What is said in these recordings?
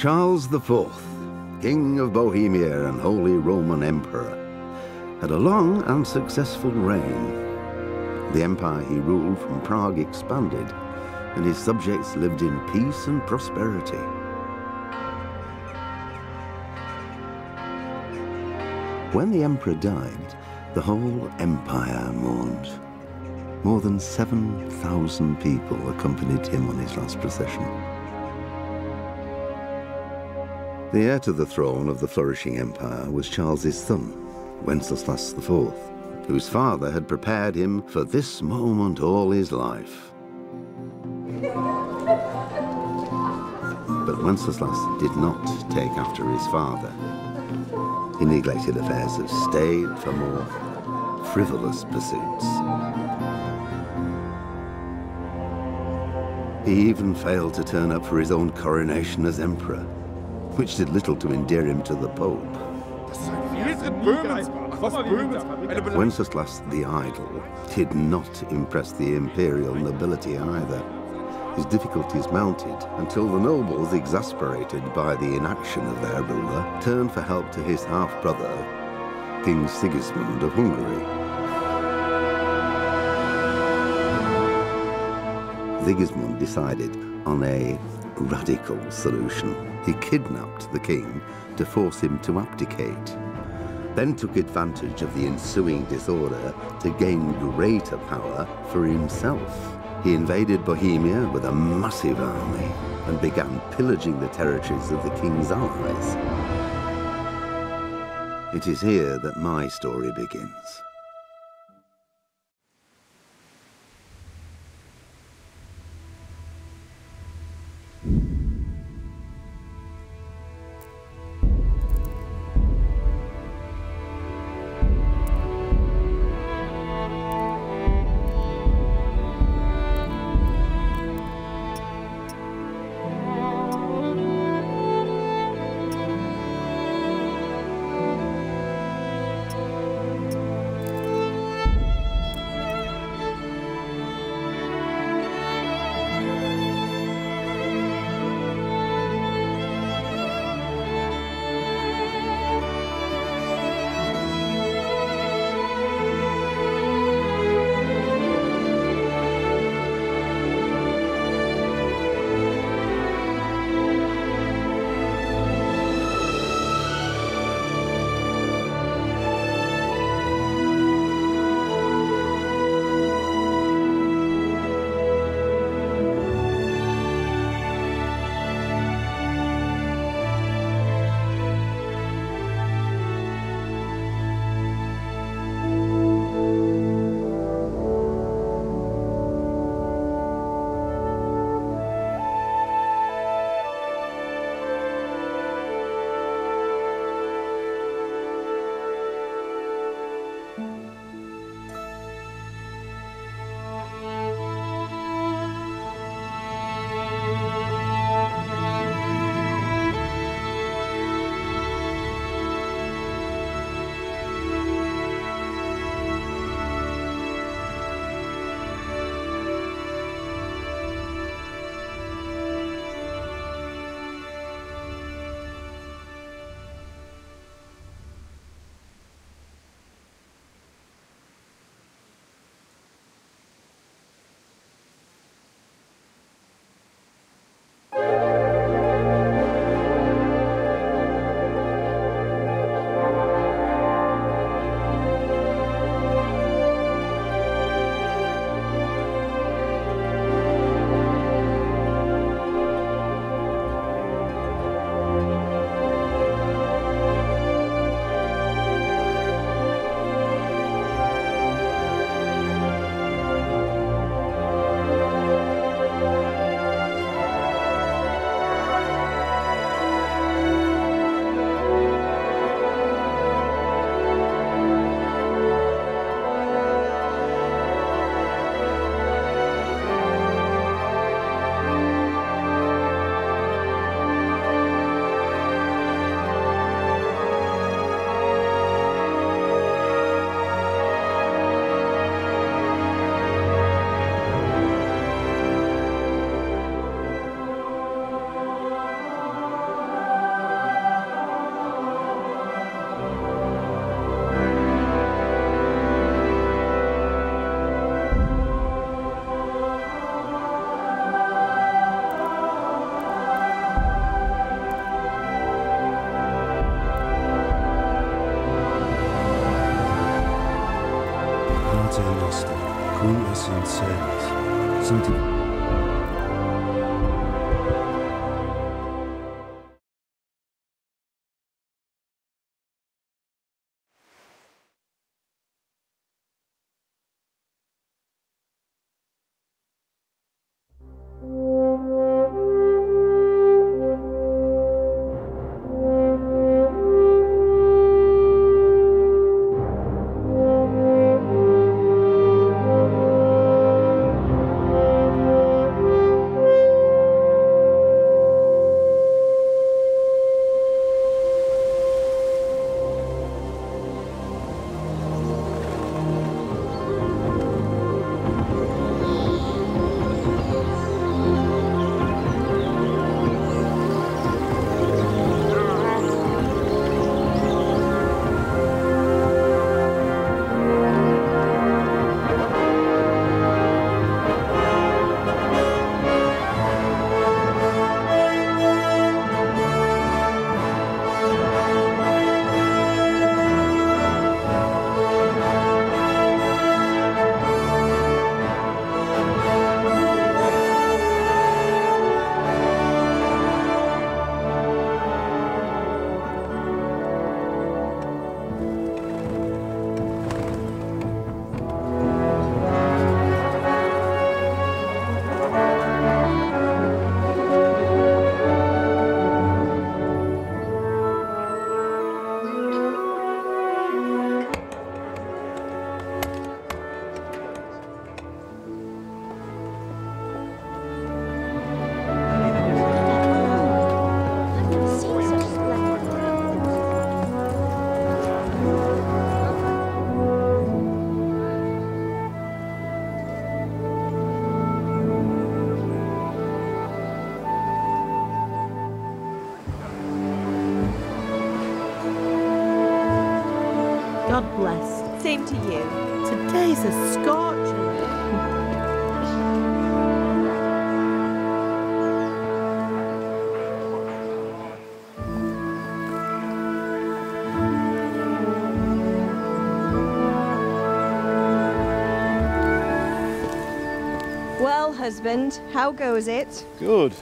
Charles IV, King of Bohemia and Holy Roman Emperor, had a long and successful reign. The empire he ruled from Prague expanded, and his subjects lived in peace and prosperity. When the emperor died, the whole empire mourned. More than 7,000 people accompanied him on his last procession. The heir to the throne of the flourishing empire was Charles's son, Wenceslas IV, whose father had prepared him for this moment all his life. But Wenceslas did not take after his father. He neglected affairs of state for more frivolous pursuits. He even failed to turn up for his own coronation as emperor, which did little to endear him to the Pope. Wenceslas the Idle did not impress the imperial nobility either. His difficulties mounted until the nobles, exasperated by the inaction of their ruler, turned for help to his half-brother, King Sigismund of Hungary. Sigismund decided on a radical solution. He kidnapped the king to force him to abdicate, then took advantage of the ensuing disorder to gain greater power for himself. He invaded Bohemia with a massive army and began pillaging the territories of the king's allies. It is here that my story begins. Quintessence. Something. God bless. Same to you. Today's a scorcher. Well, husband, how goes it? Good.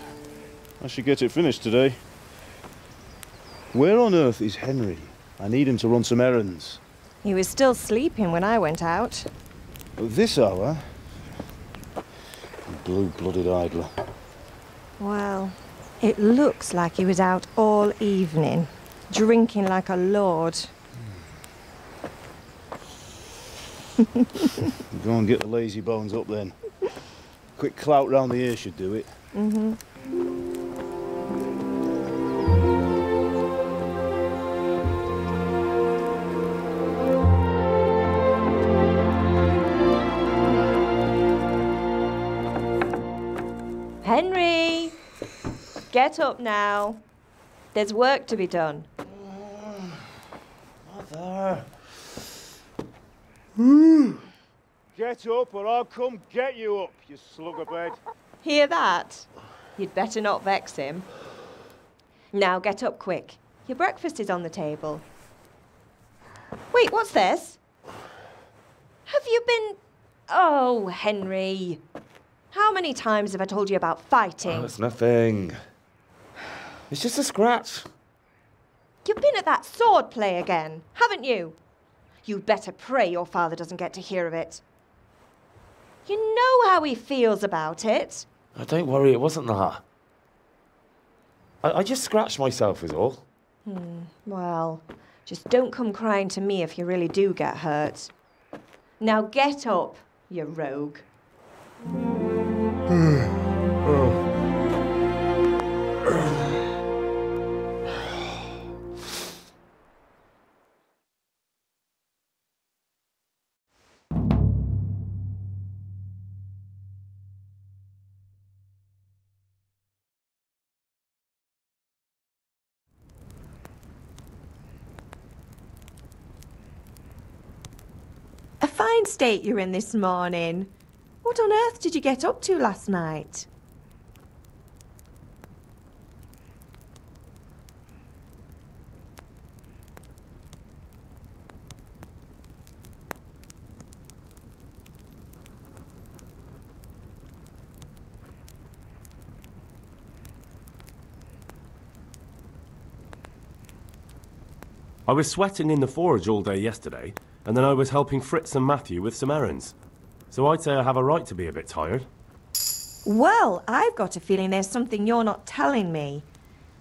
I should get it finished today. Where on earth is Henry? I need him to run some errands. He was still sleeping when I went out. At this hour? Blue-blooded idler. Well, it looks like he was out all evening, drinking like a lord. Go and get the lazy bones up then. Quick clout round the ear should do it. Mm-hmm. Henry! Get up now. There's work to be done. Mother! Get up or I'll come get you up, you slugabed. Hear that? You'd better not vex him. Now get up quick. Your breakfast is on the table. Wait, what's this? Have you been... Oh, Henry. How many times have I told you about fighting? Oh, it's nothing. It's just a scratch. You've been at that sword play again, haven't you? You'd better pray your father doesn't get to hear of it. You know how he feels about it. Oh, don't worry, it wasn't that. I just scratched myself is all. Well, just don't come crying to me if you really do get hurt. Now get up, you rogue. A fine state you're in this morning. What on earth did you get up to last night? I was sweating in the forge all day yesterday, and then I was helping Fritz and Matthew with some errands. So I'd say I have a right to be a bit tired. Well, I've got a feeling there's something you're not telling me.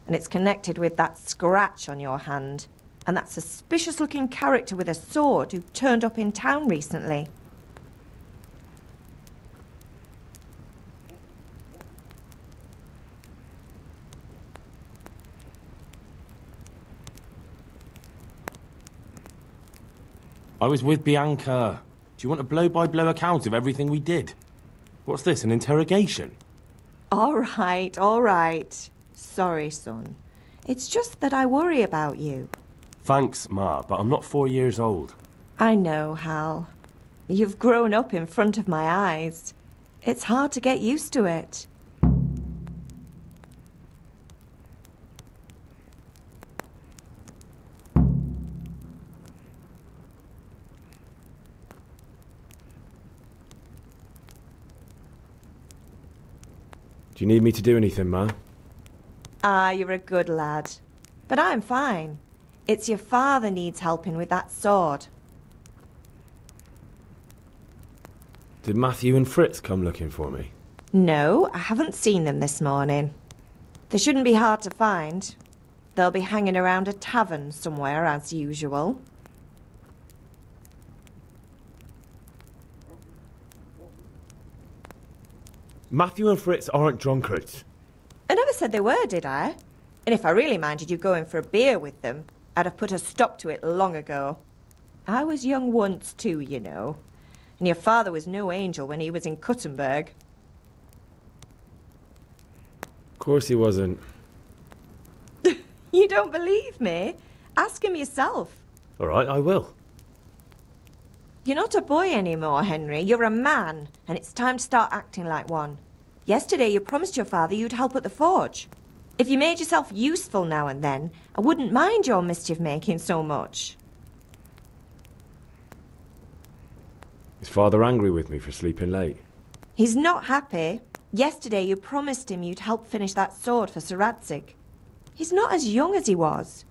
And it's connected with that scratch on your hand. And that suspicious-looking character with a sword who turned up in town recently. I was with Bianca. Do you want a blow-by-blow account of everything we did? What's this, an interrogation? All right, all right. Sorry, son. It's just that I worry about you. Thanks, Ma, but I'm not 4 years old. I know, Hal. You've grown up in front of my eyes. It's hard to get used to it. Do you need me to do anything, Ma? Ah, you're a good lad. But I'm fine. It's your father needs helping with that sword. Did Matthew and Fritz come looking for me? No, I haven't seen them this morning. They shouldn't be hard to find. They'll be hanging around a tavern somewhere, as usual. Matthew and Fritz aren't drunkards. I never said they were, did I? And if I really minded you going for a beer with them, I'd have put a stop to it long ago. I was young once too, you know. And your father was no angel when he was in Kuttenberg. Of course he wasn't. You don't believe me? Ask him yourself. All right, I will. You're not a boy anymore, Henry. You're a man, and it's time to start acting like one. Yesterday you promised your father you'd help at the forge. If you made yourself useful now and then, I wouldn't mind your mischief-making so much. Is Father angry with me for sleeping late? He's not happy. Yesterday you promised him you'd help finish that sword for Sir Radzig. He's not as young as he was,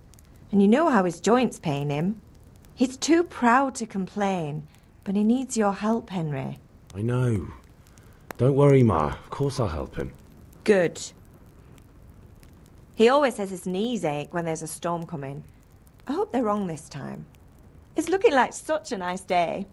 and you know how his joints pain him. He's too proud to complain, but he needs your help, Henry. I know. Don't worry, Ma. Of course I'll help him. Good. He always says his knees ache when there's a storm coming. I hope they're wrong this time. It's looking like such a nice day.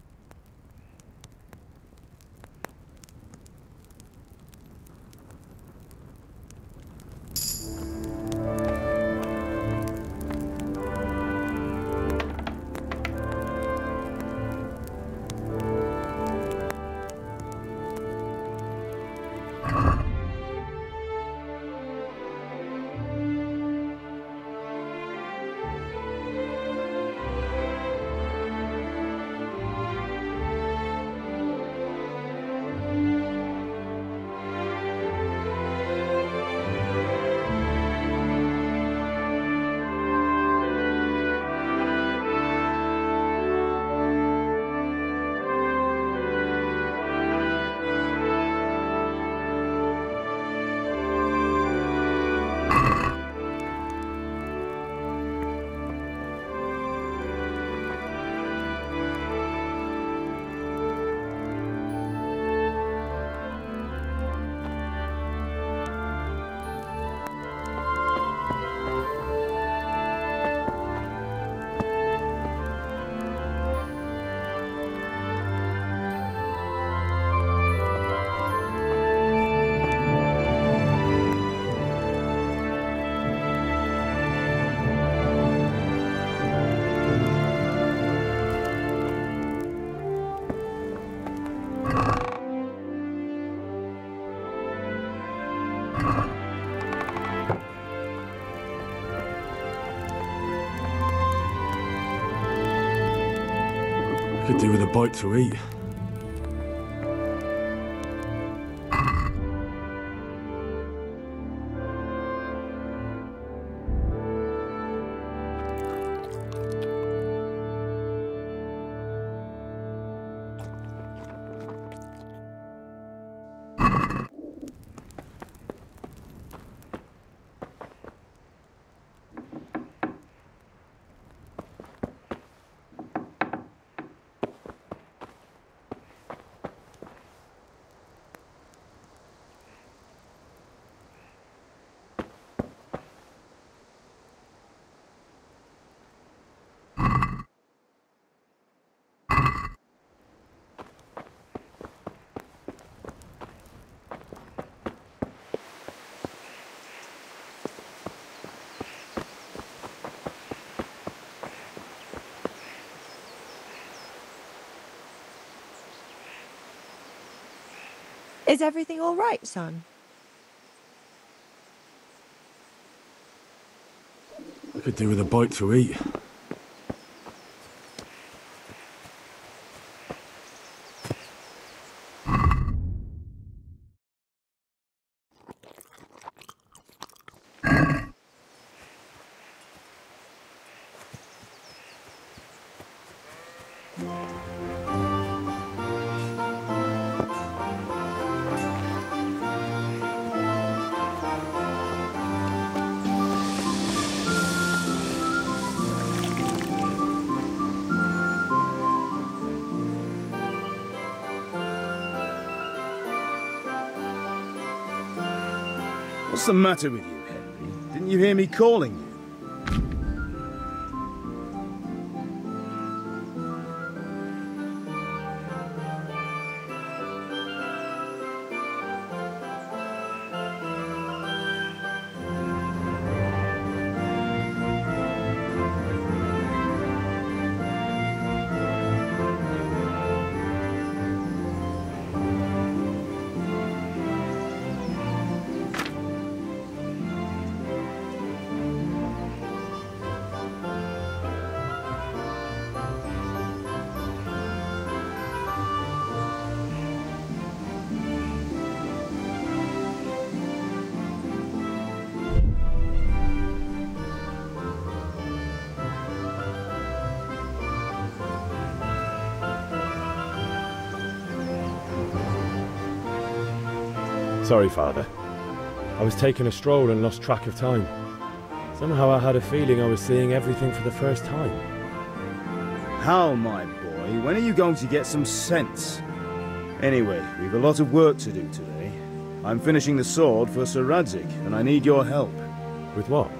Could do with a bite to eat. Is everything all right, son? I could do with a bite to eat. What's the matter with you, Henry? Didn't you hear me calling you? Sorry, Father. I was taking a stroll and lost track of time. Somehow I had a feeling I was seeing everything for the first time. How, my boy? When are you going to get some sense? Anyway, we've a lot of work to do today. I'm finishing the sword for Sir Radzig, and I need your help. With what?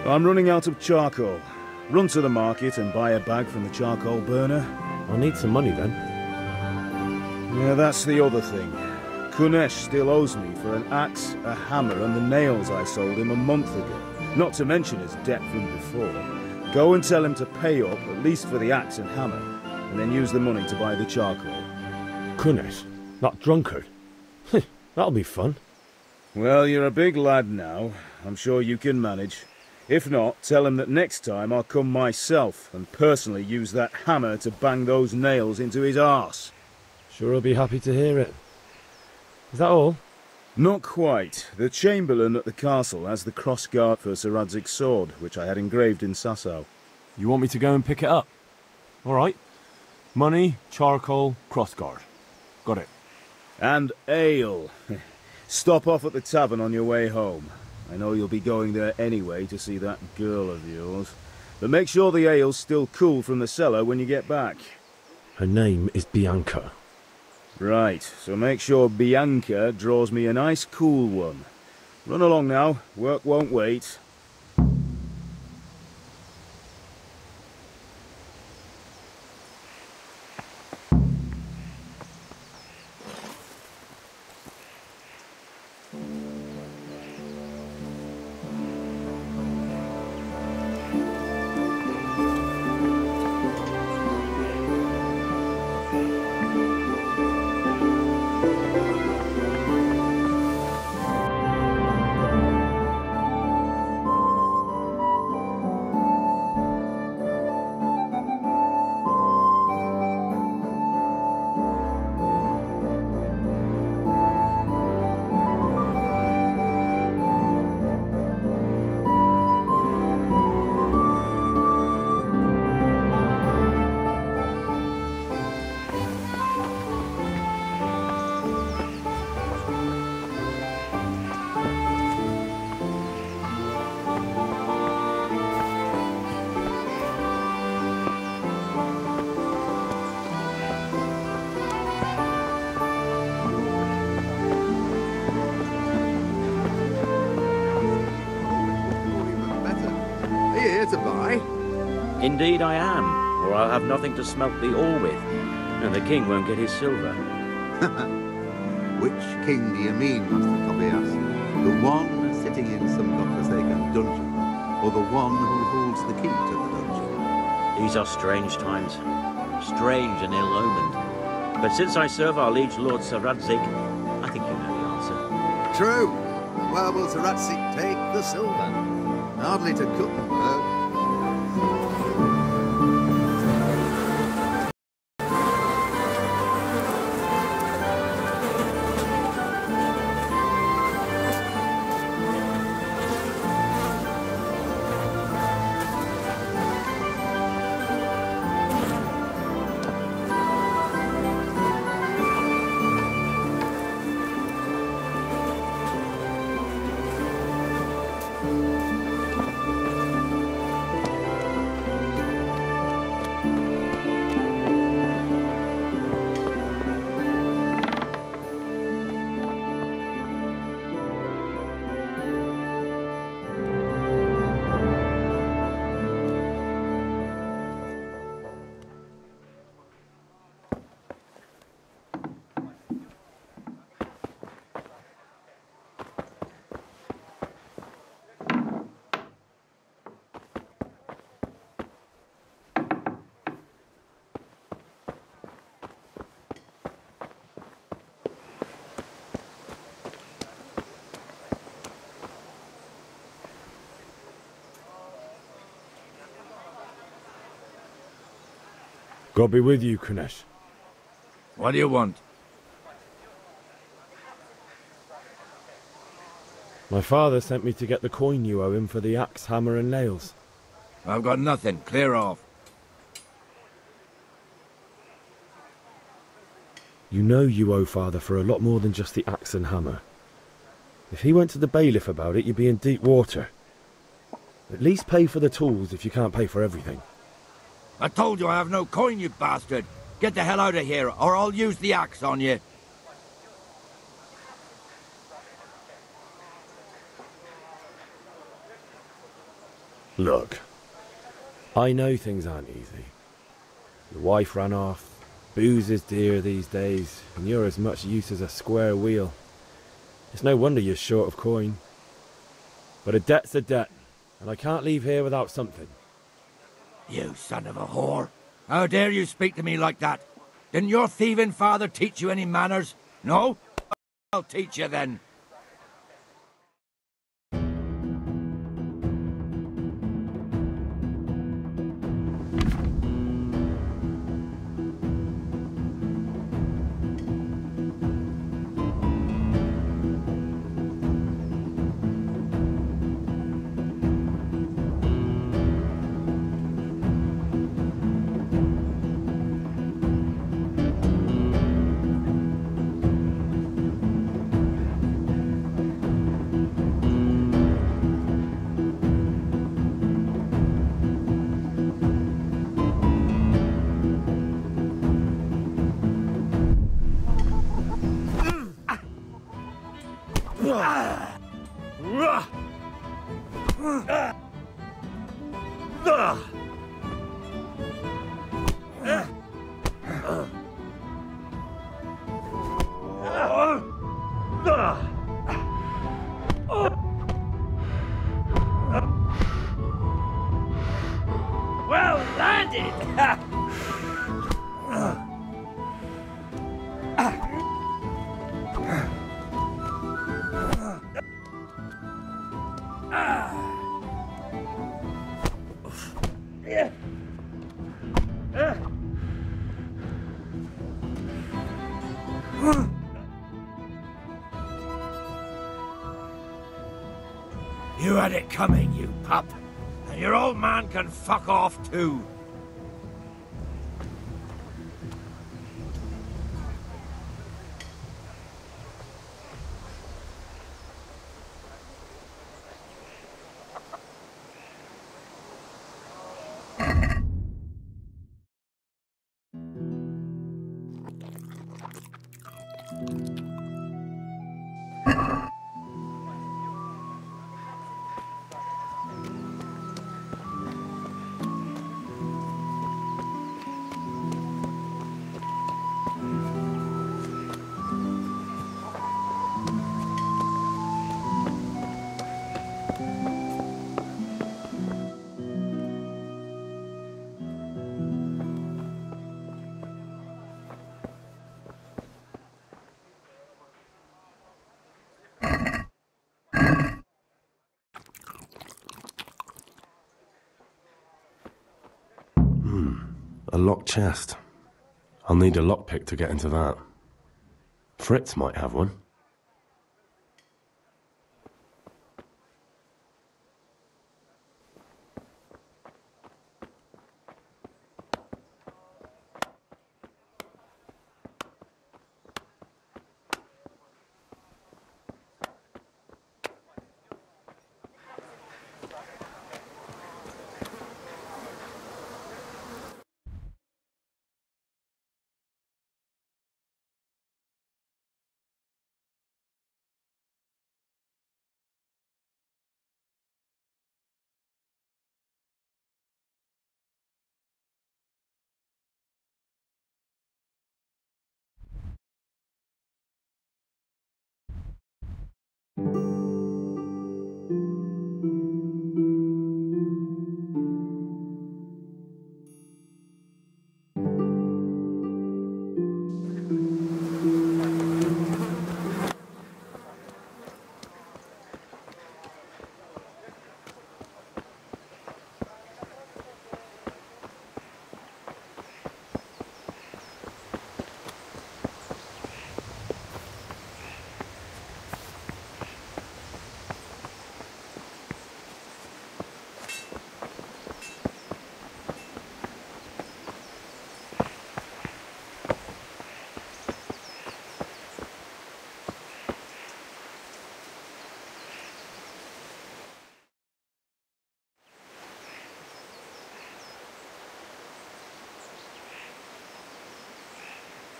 I'm running out of charcoal. Run to the market and buy a bag from the charcoal burner. I'll need some money then. Yeah, that's the other thing. Kunesh still owes me for an axe, a hammer, and the nails I sold him a month ago. Not to mention his debt from before. Go and tell him to pay up, at least for the axe and hammer, and then use the money to buy the charcoal. Kunesh? That drunkard? That'll be fun. Well, you're a big lad now. I'm sure you can manage. If not, tell him that next time I'll come myself and personally use that hammer to bang those nails into his arse. Sure I'll be happy to hear it. Is that all? Not quite. The Chamberlain at the castle has the cross-guard for Sir Radzig's sword, which I had engraved in Sasau. You want me to go and pick it up? All right. Money, charcoal, crossguard. Got it. And ale. Stop off at the tavern on your way home. I know you'll be going there anyway to see that girl of yours. But make sure the ale's still cool from the cellar when you get back. Her name is Bianca. Right, so make sure Bianca draws me a nice cool one. Run along now, work won't wait. Indeed I am, or I'll have nothing to smelt the ore with, and the king won't get his silver. Which king do you mean, Master Tobias? The one sitting in some godforsaken dungeon, or the one who holds the key to the dungeon? These are strange times, strange and ill-omened. But since I serve our liege lord Sir Radzig, I think you know the answer. True. Where will Sir Radzig take the silver? Hardly to cook, though. God be with you, Kunesh. What do you want? My father sent me to get the coin you owe him for the axe, hammer and nails. I've got nothing. Clear off. You know you owe father for a lot more than just the axe and hammer. If he went to the bailiff about it, you'd be in deep water. At least pay for the tools if you can't pay for everything. I told you I have no coin, you bastard. Get the hell out of here, or I'll use the axe on you. Look, I know things aren't easy. Your wife ran off, booze is dear these days, and you're as much use as a square wheel. It's no wonder you're short of coin. But a debt's a debt, and I can't leave here without something. You son of a whore. How dare you speak to me like that? Didn't your thieving father teach you any manners? No? I'll teach you then. Well landed! You had it coming, you pup. And your old man can fuck off too. A locked chest. I'll need a lockpick to get into that. Fritz might have one.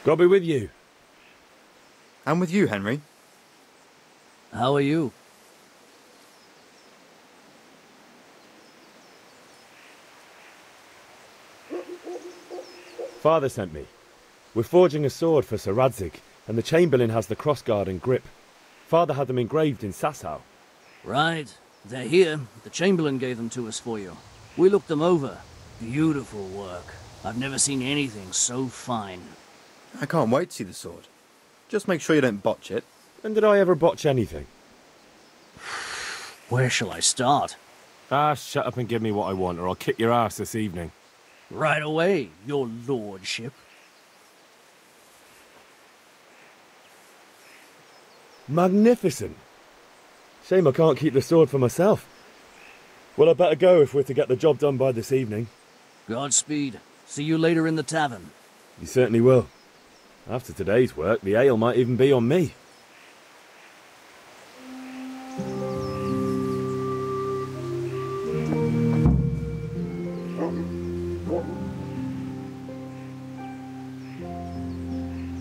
God be with you. And with you, Henry. How are you? Father sent me. We're forging a sword for Sir Radzig, and the Chamberlain has the crossguard and grip. Father had them engraved in Sasau. Right. They're here. The Chamberlain gave them to us for you. We looked them over. Beautiful work. I've never seen anything so fine. I can't wait to see the sword. Just make sure you don't botch it. When did I ever botch anything? Where shall I start? Shut up and give me what I want, or I'll kick your ass this evening. Right away, your lordship. Magnificent. Shame I can't keep the sword for myself. Well, I better go if we're to get the job done by this evening. Godspeed. See you later in the tavern. You certainly will. After today's work, the ale might even be on me.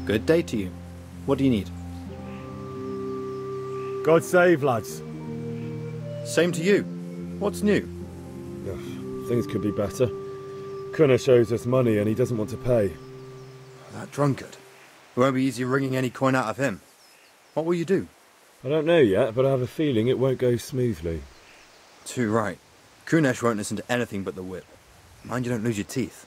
Good day to you. What do you need? God save, lads. Same to you. What's new? Things could be better. Cunner shows us money and he doesn't want to pay. That drunkard. It won't be easy wringing any coin out of him. What will you do? I don't know yet, but I have a feeling it won't go smoothly. Too right. Kunesh won't listen to anything but the whip. Mind you don't lose your teeth.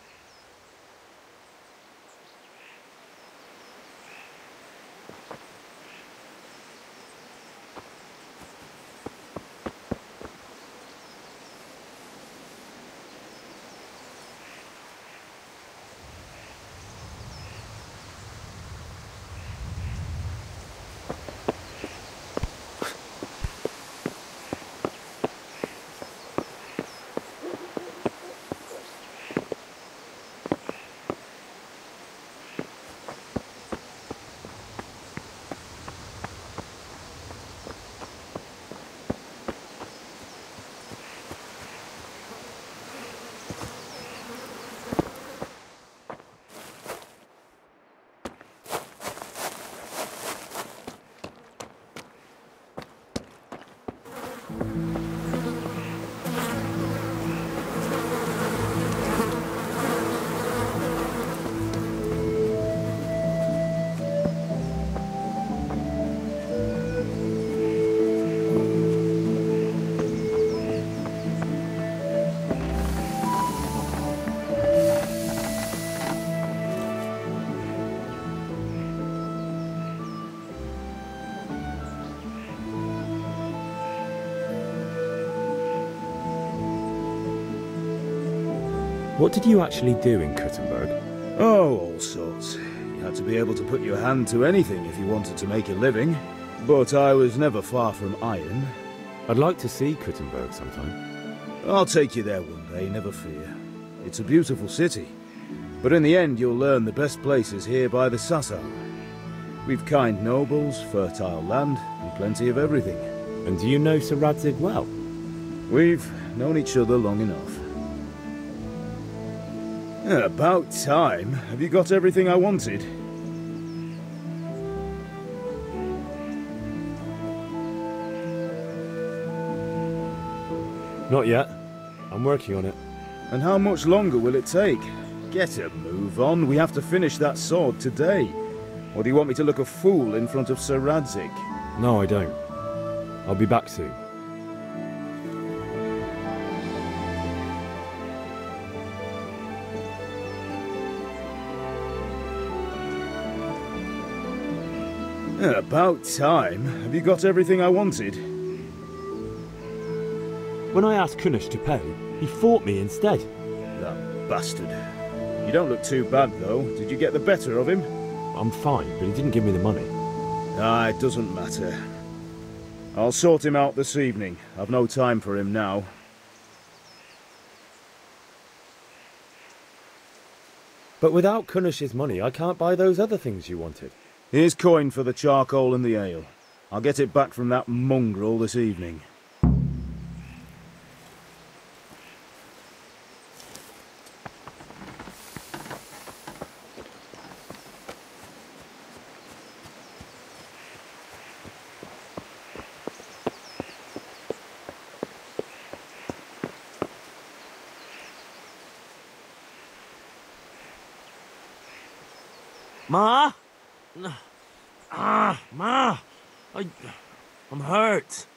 What did you actually do in Kuttenberg? Oh, all sorts. You had to be able to put your hand to anything if you wanted to make a living. But I was never far from iron. I'd like to see Kuttenberg sometime. I'll take you there one day, never fear. It's a beautiful city. But in the end, you'll learn the best places here by the Sassau. We've kind nobles, fertile land, and plenty of everything. And do you know Sir Radzig well? We've known each other long enough. About time. Have you got everything I wanted? Not yet. I'm working on it. And how much longer will it take? Get a move on. We have to finish that sword today. Or do you want me to look a fool in front of Sir Radzig? No, I don't. I'll be back soon. About time. Have you got everything I wanted? When I asked Kunesh to pay, he fought me instead. That bastard. You don't look too bad, though. Did you get the better of him? I'm fine, but he didn't give me the money. Ah, it doesn't matter. I'll sort him out this evening. I've no time for him now. But without Kunesh's money, I can't buy those other things you wanted. Here's coin for the charcoal and the ale. I'll get it back from that mongrel this evening. Ma? Ma! I'm hurt.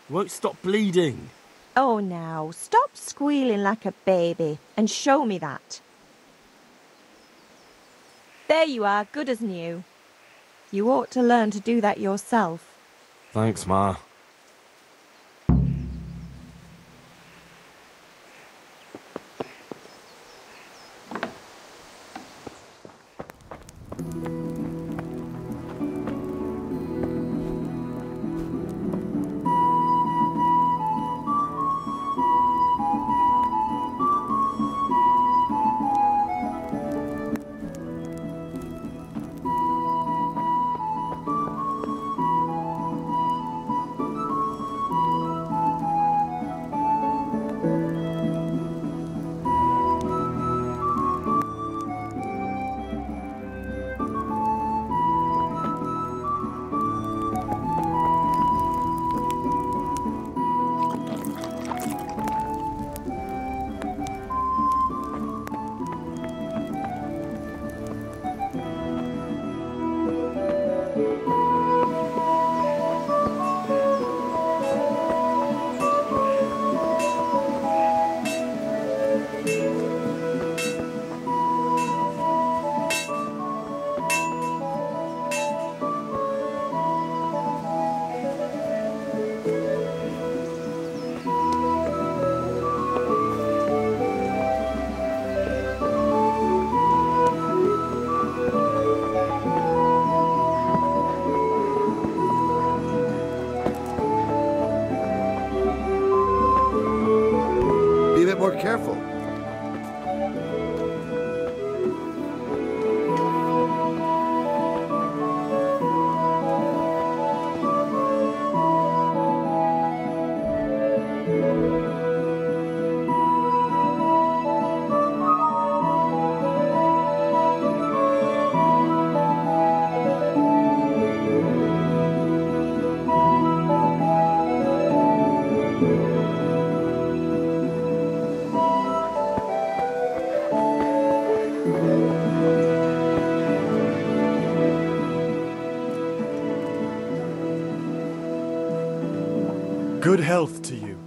It won't stop bleeding. Oh, now, stop squealing like a baby and show me that. There you are, good as new. You ought to learn to do that yourself. Thanks, Ma. More careful. Good health to you.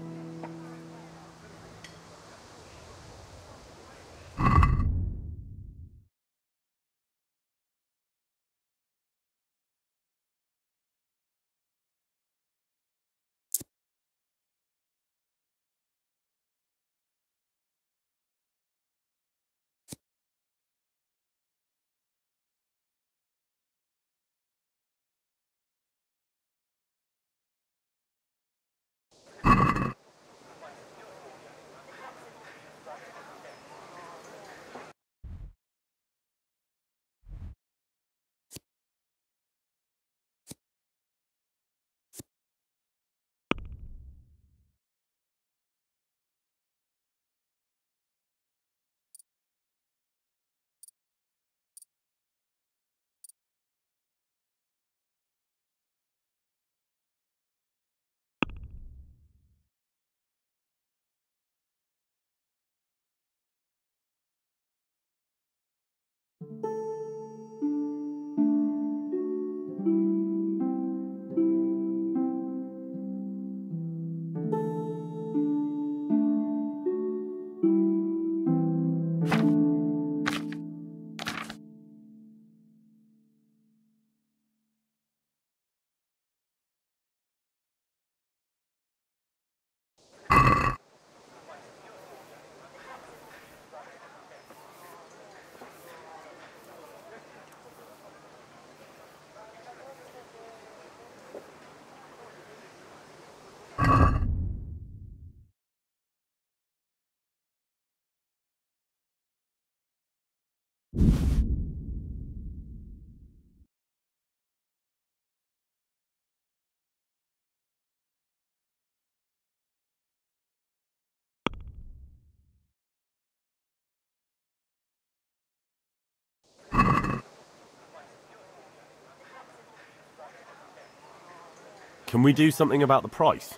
Can we do something about the price?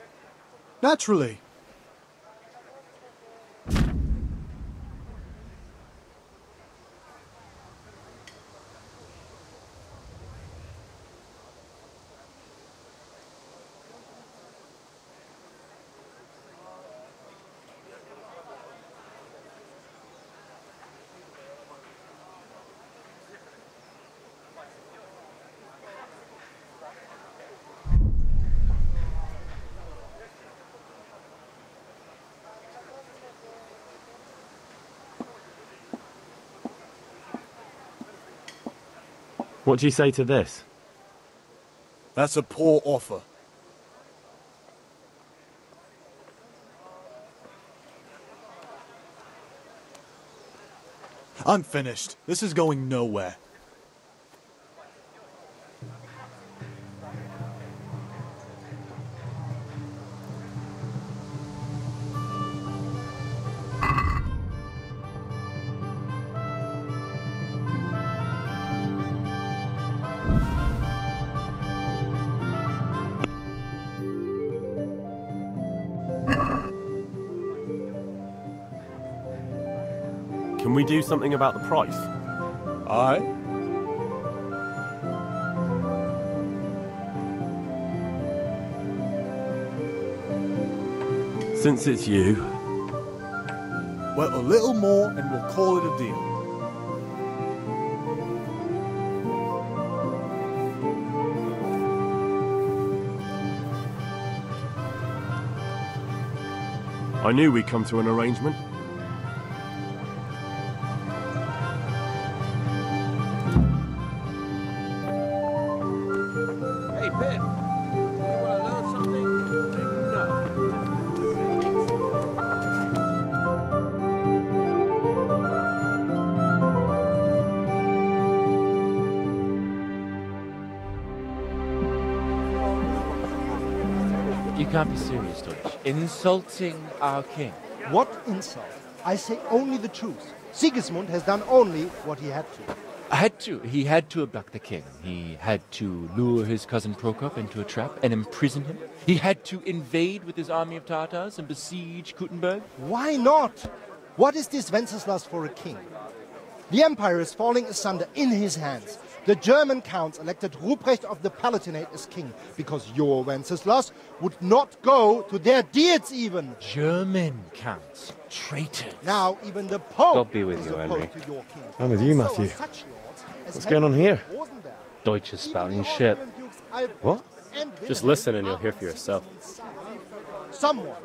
Naturally. What do you say to this? That's a poor offer. I'm finished. This is going nowhere. Can we do something about the price? Aye. Since it's you... Well, a little more and we'll call it a deal. I knew we'd come to an arrangement. You can't be serious, Deutsch. Insulting our king. What insult? I say only the truth. Sigismund has done only what he had to. He had to abduct the king. He had to lure his cousin Prokop into a trap and imprison him. He had to invade with his army of Tatars and besiege Kuttenberg. Why not? What is this Wenceslas for a king? The empire is falling asunder in his hands. The German counts elected Ruprecht of the Palatinate as king, because your Wenceslas would not go to their deeds even. German counts, traitors. Now even the Pope God be with you, Henry. I'm with you, Matthew. What's going on here? Deutsch is spouting shit. What? Just listen and you'll hear for yourself. Someone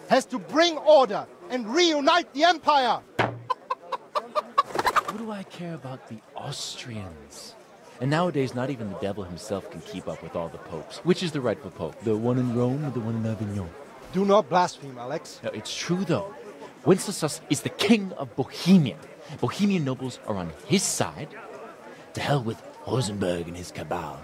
has to bring order and reunite the empire. What do I care about the Austrians? And nowadays, not even the devil himself can keep up with all the popes. Which is the rightful pope? The one in Rome or the one in Avignon? Do not blaspheme, Alex. No, it's true, though. Wenceslas is the king of Bohemia. Bohemian nobles are on his side. To hell with Rosenberg and his cabal.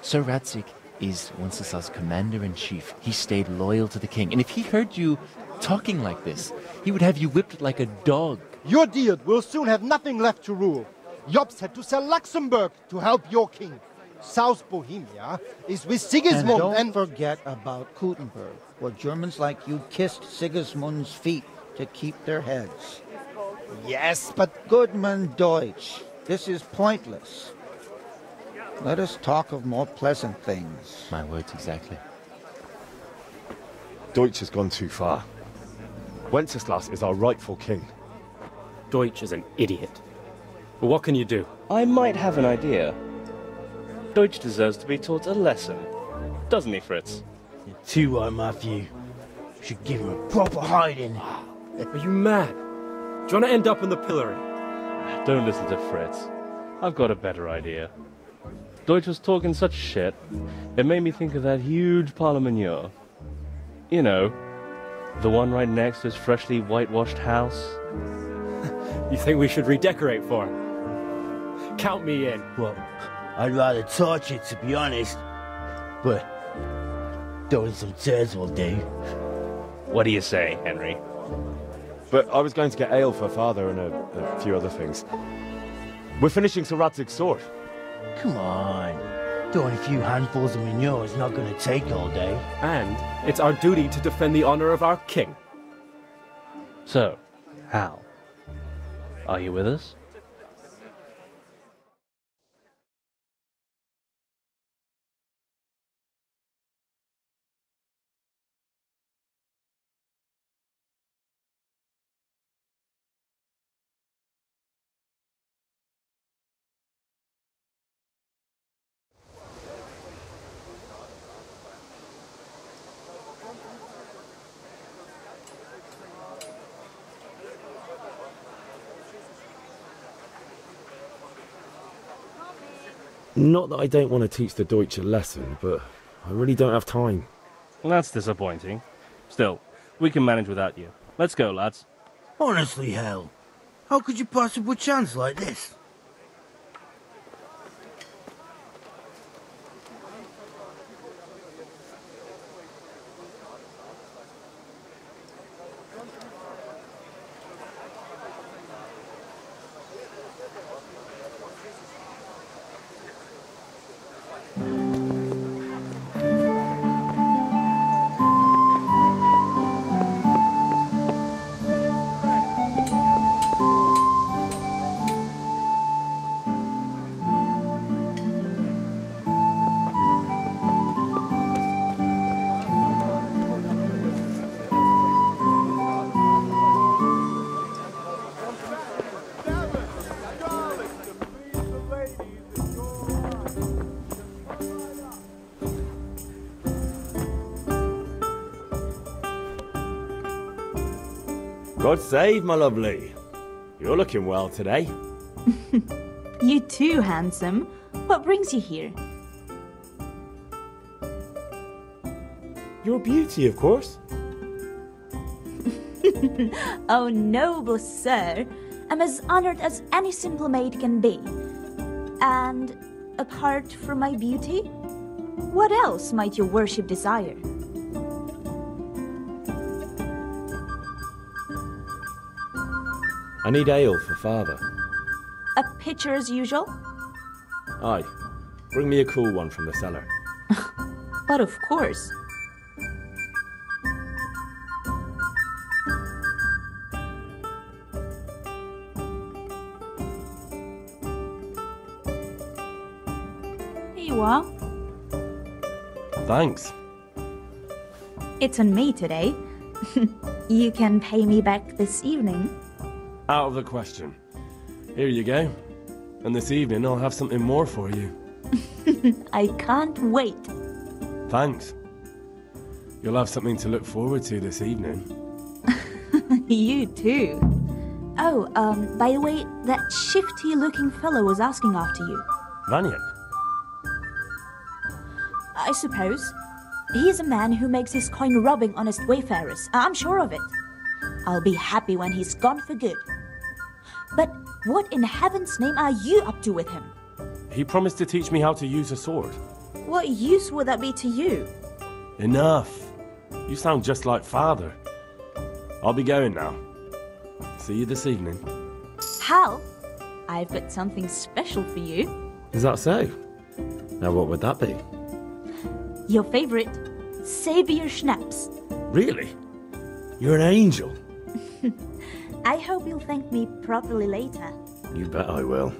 Sir Radzig is Wenceslas' commander-in-chief. He stayed loyal to the king. And if he heard you talking like this, he would have you whipped like a dog. Your Diet will soon have nothing left to rule. Jobst had to sell Luxembourg to help your king. South Bohemia is with Sigismund and don't forget about Kuttenberg, where Germans like you kissed Sigismund's feet to keep their heads. Yes, but Goodman Deutsch, this is pointless. Let us talk of more pleasant things. My words exactly. Deutsch has gone too far. Wenceslas is our rightful king. Deutsch is an idiot. But what can you do? I might have an idea. Deutsch deserves to be taught a lesson. Doesn't he, Fritz? You're too right, Matthew. Should give him a proper hiding. Are you mad? Do you want to end up in the pillory? Don't listen to Fritz. I've got a better idea. Deutsch was talking such shit, it made me think of that huge parliament. You know, the one right next to his freshly whitewashed house. You think we should redecorate for him? Count me in. Well, I'd rather torch it, to be honest. But throwing some turds will do. What do you say, Henry? But I was going to get ale for Father and a few other things. We're finishing Sir Radzig's sword. Come on. Throwing a few handfuls of manure is not going to take all day. And it's our duty to defend the honor of our king. So, Hal, are you with us? Not that I don't want to teach the Deutsch a lesson, but I really don't have time. Well, that's disappointing. Still, we can manage without you. Let's go, lads. Honestly, Hal, how could you possibly chance like this? God save, my lovely. You're looking well today. You too, handsome. What brings you here? Your beauty, of course. Oh, noble sir. I'm as honored as any simple maid can be. And apart from my beauty, what else might your worship desire? I need ale for Father. A pitcher as usual? Aye. Bring me a cool one from the cellar. But of course. Here you are. Thanks. It's on me today. You can pay me back this evening. Out of the question. Here you go. And this evening I'll have something more for you. I can't wait. Thanks. You'll have something to look forward to this evening. You too. Oh, by the way, that shifty-looking fellow was asking after you. Vanyek? I suppose. He's a man who makes his coin robbing honest wayfarers. I'm sure of it. I'll be happy when he's gone for good. But what in heaven's name are you up to with him? He promised to teach me how to use a sword. What use would that be to you? Enough. You sound just like Father. I'll be going now. See you this evening. Hal, I've got something special for you. Is that so? Now what would that be? Your favorite, Savior Schnapps. Really? You're an angel. I hope you'll thank me properly later. You bet I will.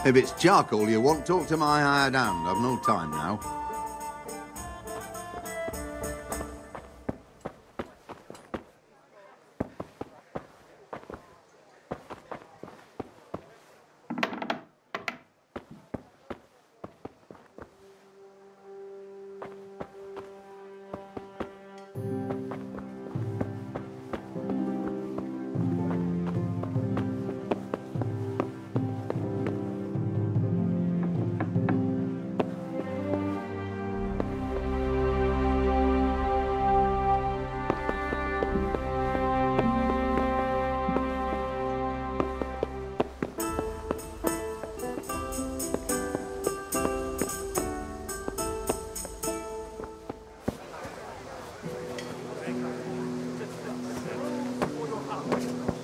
If it's charcoal you want, talk to my hired hand. I've no time now.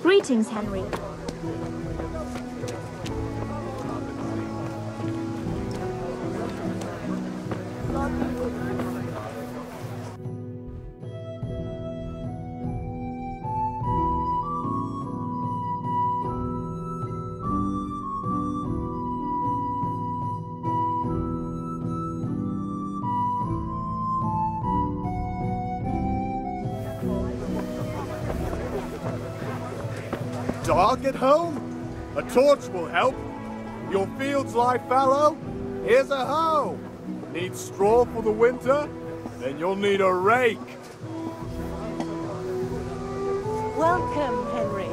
Greetings, Henry. Dark at home? A torch will help. Your fields lie fallow? Here's a hoe. Need straw for the winter? Then you'll need a rake. Welcome, Henry.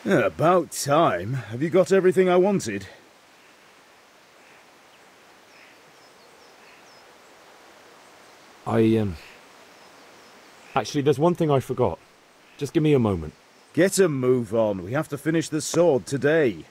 About time. Have you got everything I wanted? Actually, there's one thing I forgot. Just give me a moment. Get a move on. We have to finish the sword today.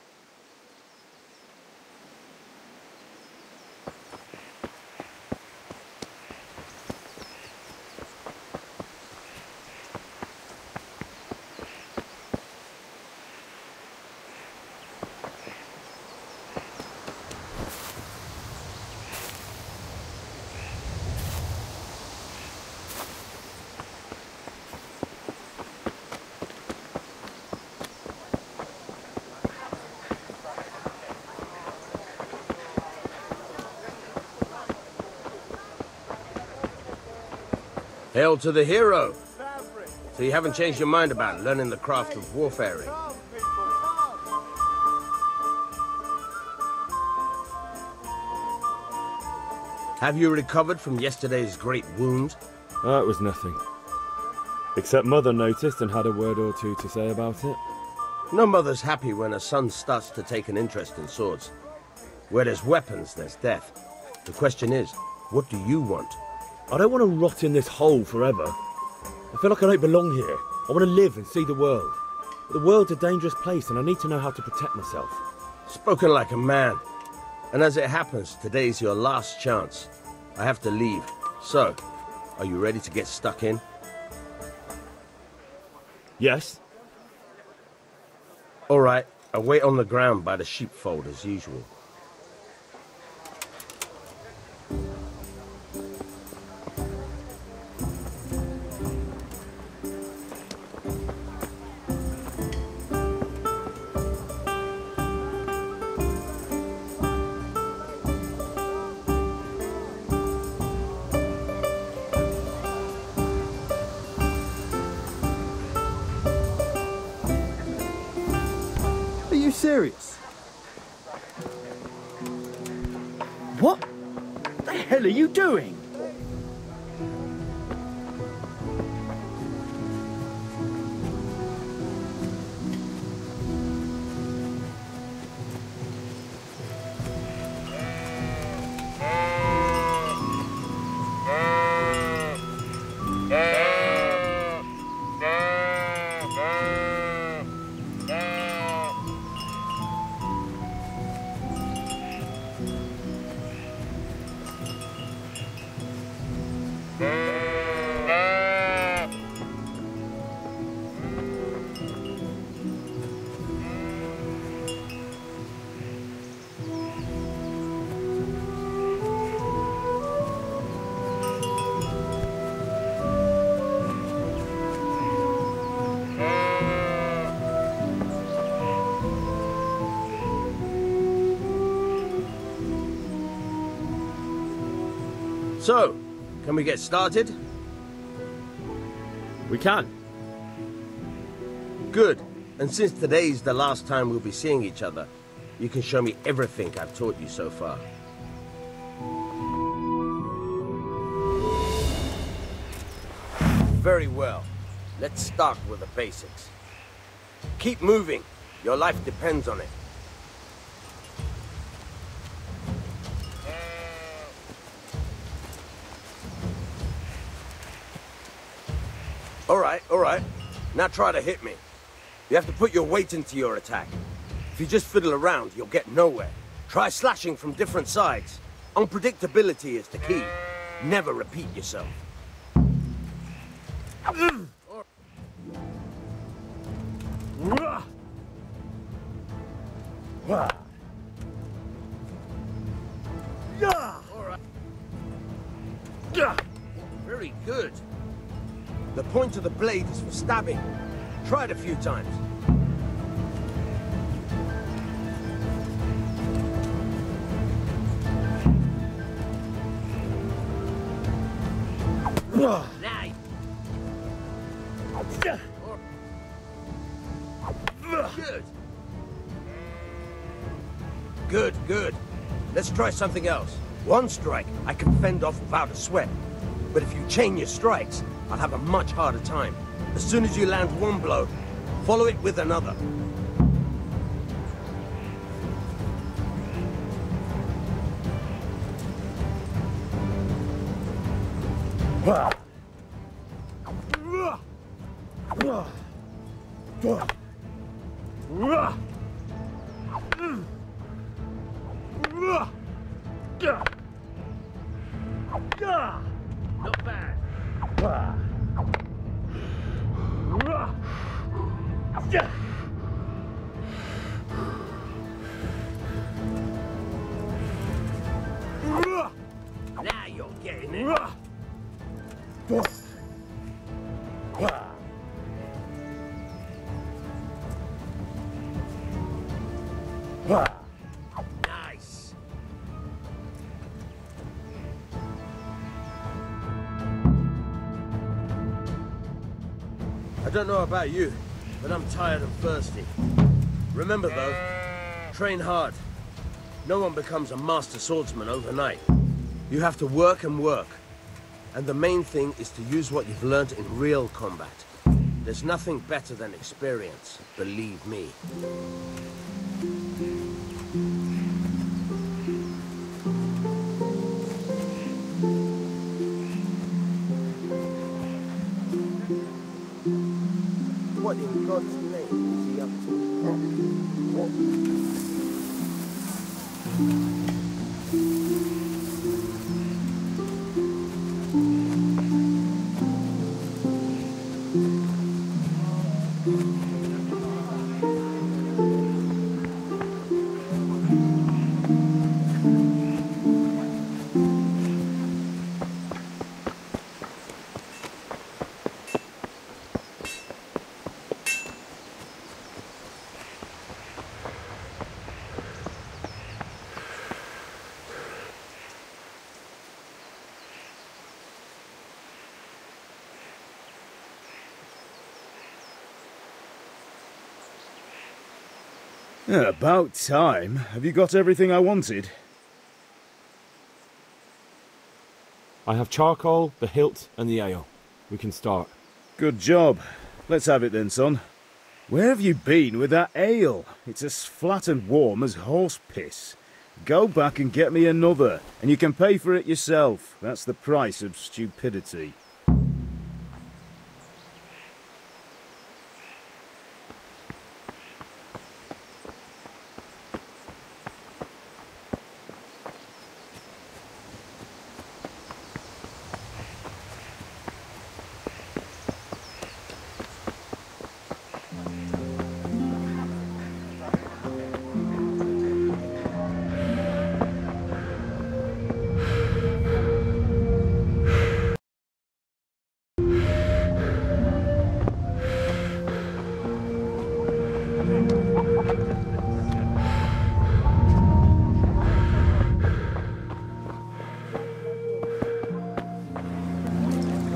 Hail to the hero! So you haven't changed your mind about learning the craft of warfaring? Have you recovered from yesterday's great wound? It was nothing. Except Mother noticed and had a word or two to say about it. No mother's happy when her son starts to take an interest in swords. Where there's weapons, there's death. The question is, what do you want? I don't want to rot in this hole forever. I feel like I don't belong here. I want to live and see the world. But the world's a dangerous place and I need to know how to protect myself. Spoken like a man. And as it happens, today's your last chance. I have to leave. So, are you ready to get stuck in? Yes. All right, I'll wait on the ground by the sheepfold as usual. Serious? What the hell are you doing? So, can we get started? We can. Good. And since today's the last time we'll be seeing each other, you can show me everything I've taught you so far. Very well. Let's start with the basics. Keep moving. Your life depends on it. All right. Now try to hit me. You have to put your weight into your attack. If you just fiddle around, you'll get nowhere. Try slashing from different sides. Unpredictability is the key. Never repeat yourself. Very good. The point of the blade is for stabbing. Try it a few times. Good. Good. Let's try something else. One strike I can fend off without a sweat. But if you chain your strikes, I'll have a much harder time. As soon as you land one blow, follow it with another. Not bad. Now you're getting it. Nice. I don't know about you, but I'm tired and thirsty. Remember though, train hard. No one becomes a master swordsman overnight. You have to work and work. And the main thing is to use what you've learned in real combat. There's nothing better than experience, believe me. What in God's name is he up to? Yeah, about time. Have you got everything I wanted? I have charcoal, the hilt, and the ale. We can start. Good job. Let's have it then, son. Where have you been with that ale? It's as flat and warm as horse piss. Go back and get me another, and you can pay for it yourself. That's the price of stupidity.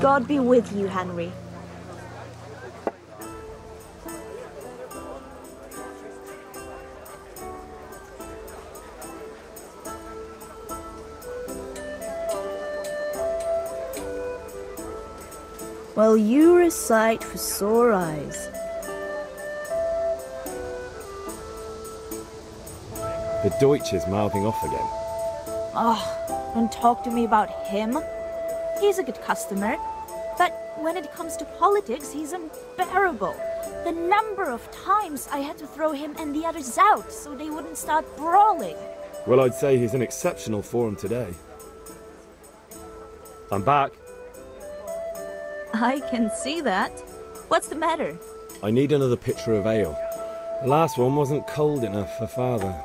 God be with you, Henry. Well, you're a sight for sore eyes. The Deutsch is mouthing off again. Oh, don't talk to me about him. He's a good customer. But when it comes to politics, he's unbearable. The number of times I had to throw him and the others out so they wouldn't start brawling. Well, I'd say he's in exceptional form today. I'm back. I can see that. What's the matter? I need another pitcher of ale. The last one wasn't cold enough for Father.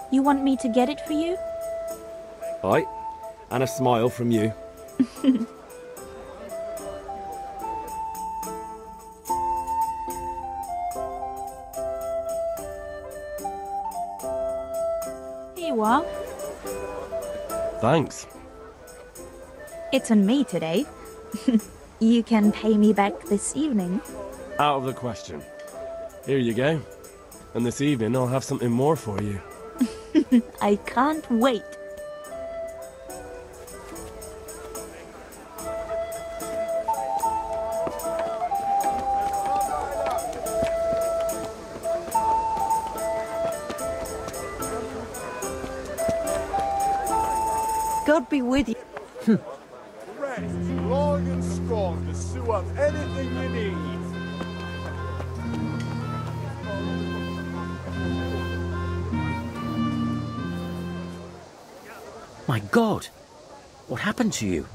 You want me to get it for you? Aye, and a smile from you. Here you are. Thanks. It's on me today. You can pay me back this evening. Out of the question. Here you go. And this evening I'll have something more for you. I can't wait. God be with you. Rest long and strong to sew up anything you need. My God! What happened to you?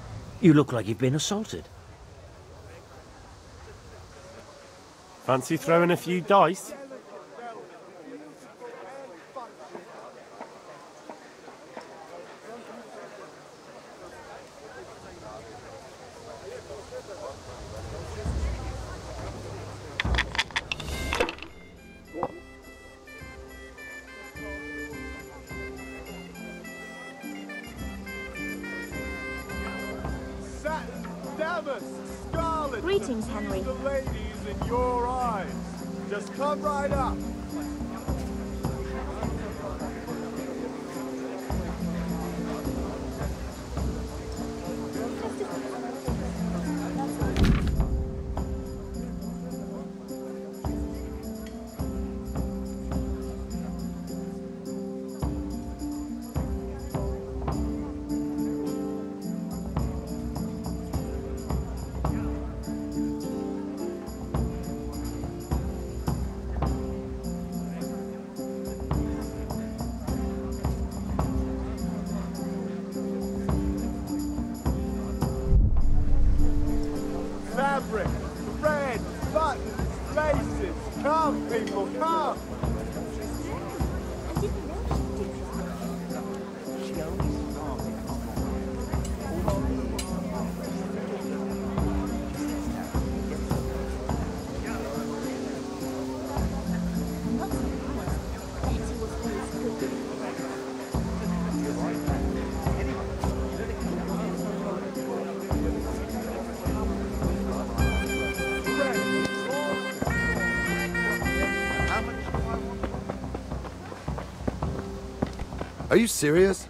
You look like you've been assaulted. Fancy throwing a few dice? Greetings, Henry. The ladies in your eyes. Just come right up. Come, people, come! Are you serious?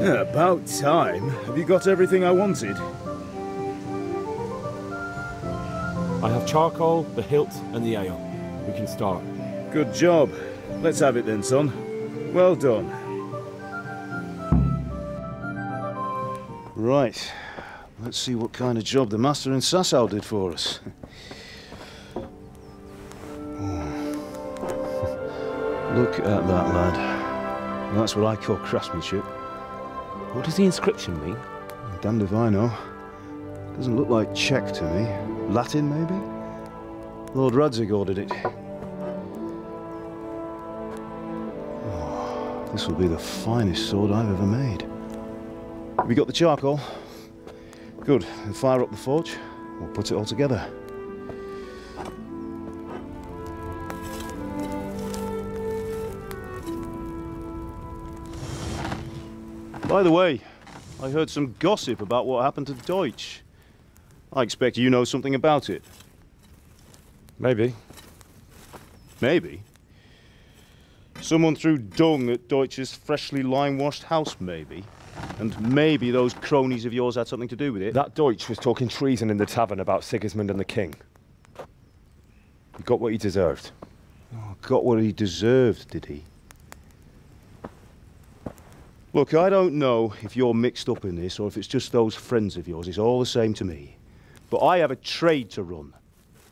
Yeah, about time. Have you got everything I wanted? I have charcoal, the hilt, and the ale. We can start. Good job. Let's have it then, son. Well done. Right. Let's see what kind of job the master in Sasau did for us. Look at that, lad. That's what I call craftsmanship. What does the inscription mean? Damned if I know. Doesn't look like Czech to me. Latin, maybe? Lord Radzig ordered it. Oh, this will be the finest sword I've ever made. Have you got the charcoal? Good. Then fire up the forge. We'll put it all together. By the way, I heard some gossip about what happened to Deutsch. I expect you know something about it. Maybe. Maybe? Someone threw dung at Deutsch's freshly lime-washed house, maybe? And maybe those cronies of yours had something to do with it? That Deutsch was talking treason in the tavern about Sigismund and the king. He got what he deserved. Oh, got what he deserved, did he? Look, I don't know if you're mixed up in this or if it's just those friends of yours. It's all the same to me. But I have a trade to run.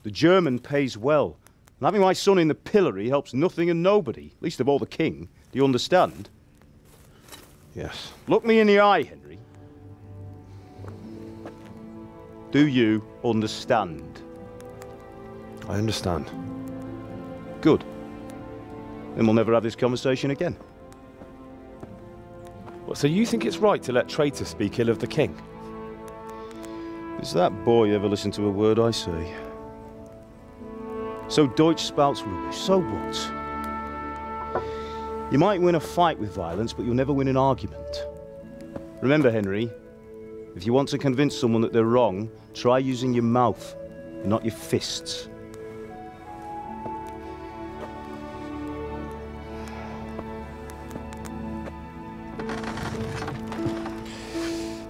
The German pays well. And having my son in the pillory helps nothing and nobody, least of all the king. Do you understand? Yes. Look me in the eye, Henry. Do you understand? I understand. Good. Then we'll never have this conversation again. What, so you think it's right to let traitors speak ill of the king? Does that boy ever listen to a word I say? So Deutsch spouts rubbish, so what? You might win a fight with violence, but you'll never win an argument. Remember, Henry, if you want to convince someone that they're wrong, try using your mouth, not your fists.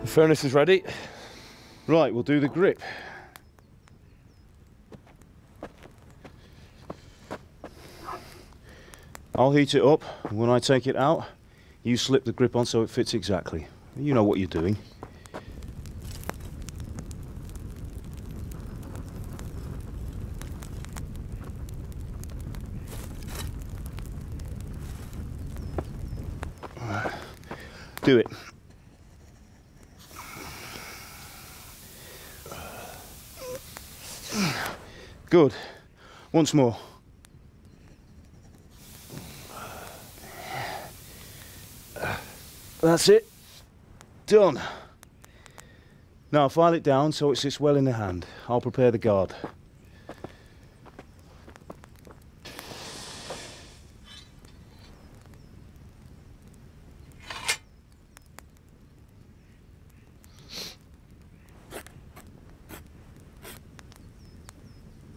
The furnace is ready. Right, we'll do the grip. I'll heat it up, and when I take it out, you slip the grip on so it fits exactly. You know what you're doing. Do it. Good. Once more. That's it. Done. Now file it down so it sits well in the hand. I'll prepare the guard.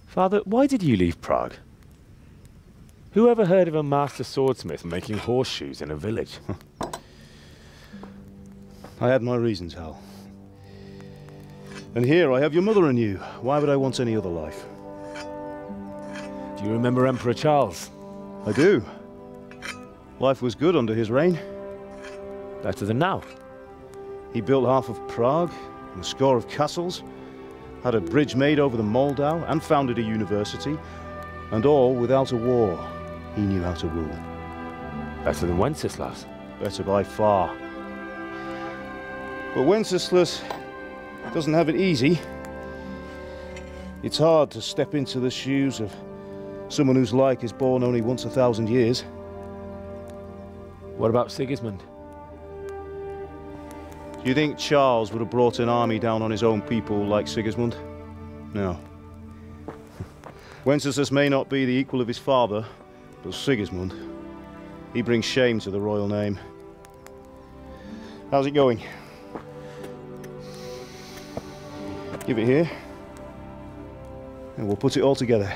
Father, why did you leave Prague? Who ever heard of a master swordsmith making horseshoes in a village? I had my reasons, Hal. And here I have your mother and you. Why would I want any other life? Do you remember Emperor Charles? I do. Life was good under his reign. Better than now. He built half of Prague, and a score of castles, had a bridge made over the Moldau, and founded a university, and all without a war. He knew how to rule. Better than Wenceslas. Better by far. But Wenceslas doesn't have it easy. It's hard to step into the shoes of someone whose like is born only once 1,000 years. What about Sigismund? Do you think Charles would have brought an army down on his own people like Sigismund? No. Wenceslas may not be the equal of his father, but Sigismund, he brings shame to the royal name. How's it going? Give it here, and we'll put it all together.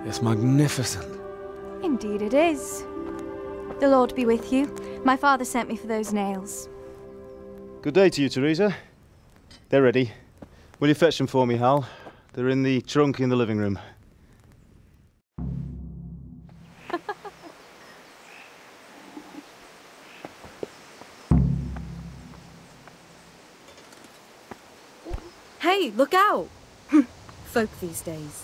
It's magnificent. Indeed it is. The Lord be with you. My father sent me for those nails. Good day to you, Teresa. They're ready. Will you fetch them for me, Hal? They're in the trunk in the living room. Hey, look out! Folk these days.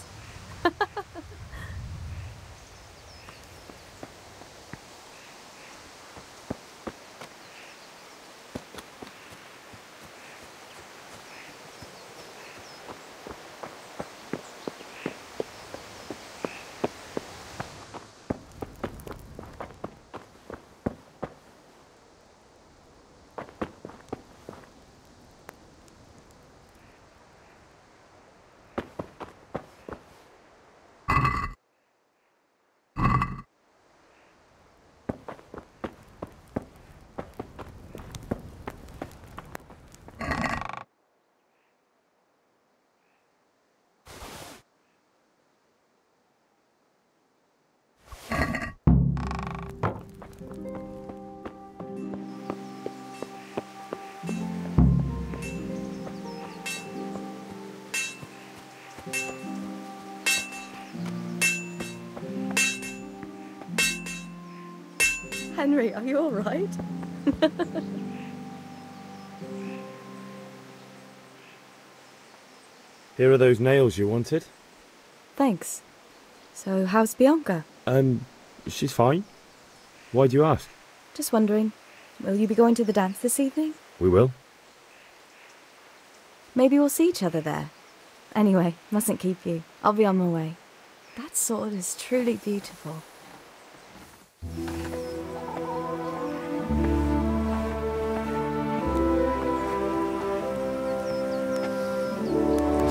Henry, are you all right? Here are those nails you wanted. Thanks. So, how's Bianca? She's fine. Why do you ask? Just wondering, will you be going to the dance this evening? We will. Maybe we'll see each other there. Anyway, mustn't keep you. I'll be on my way. That sword is truly beautiful.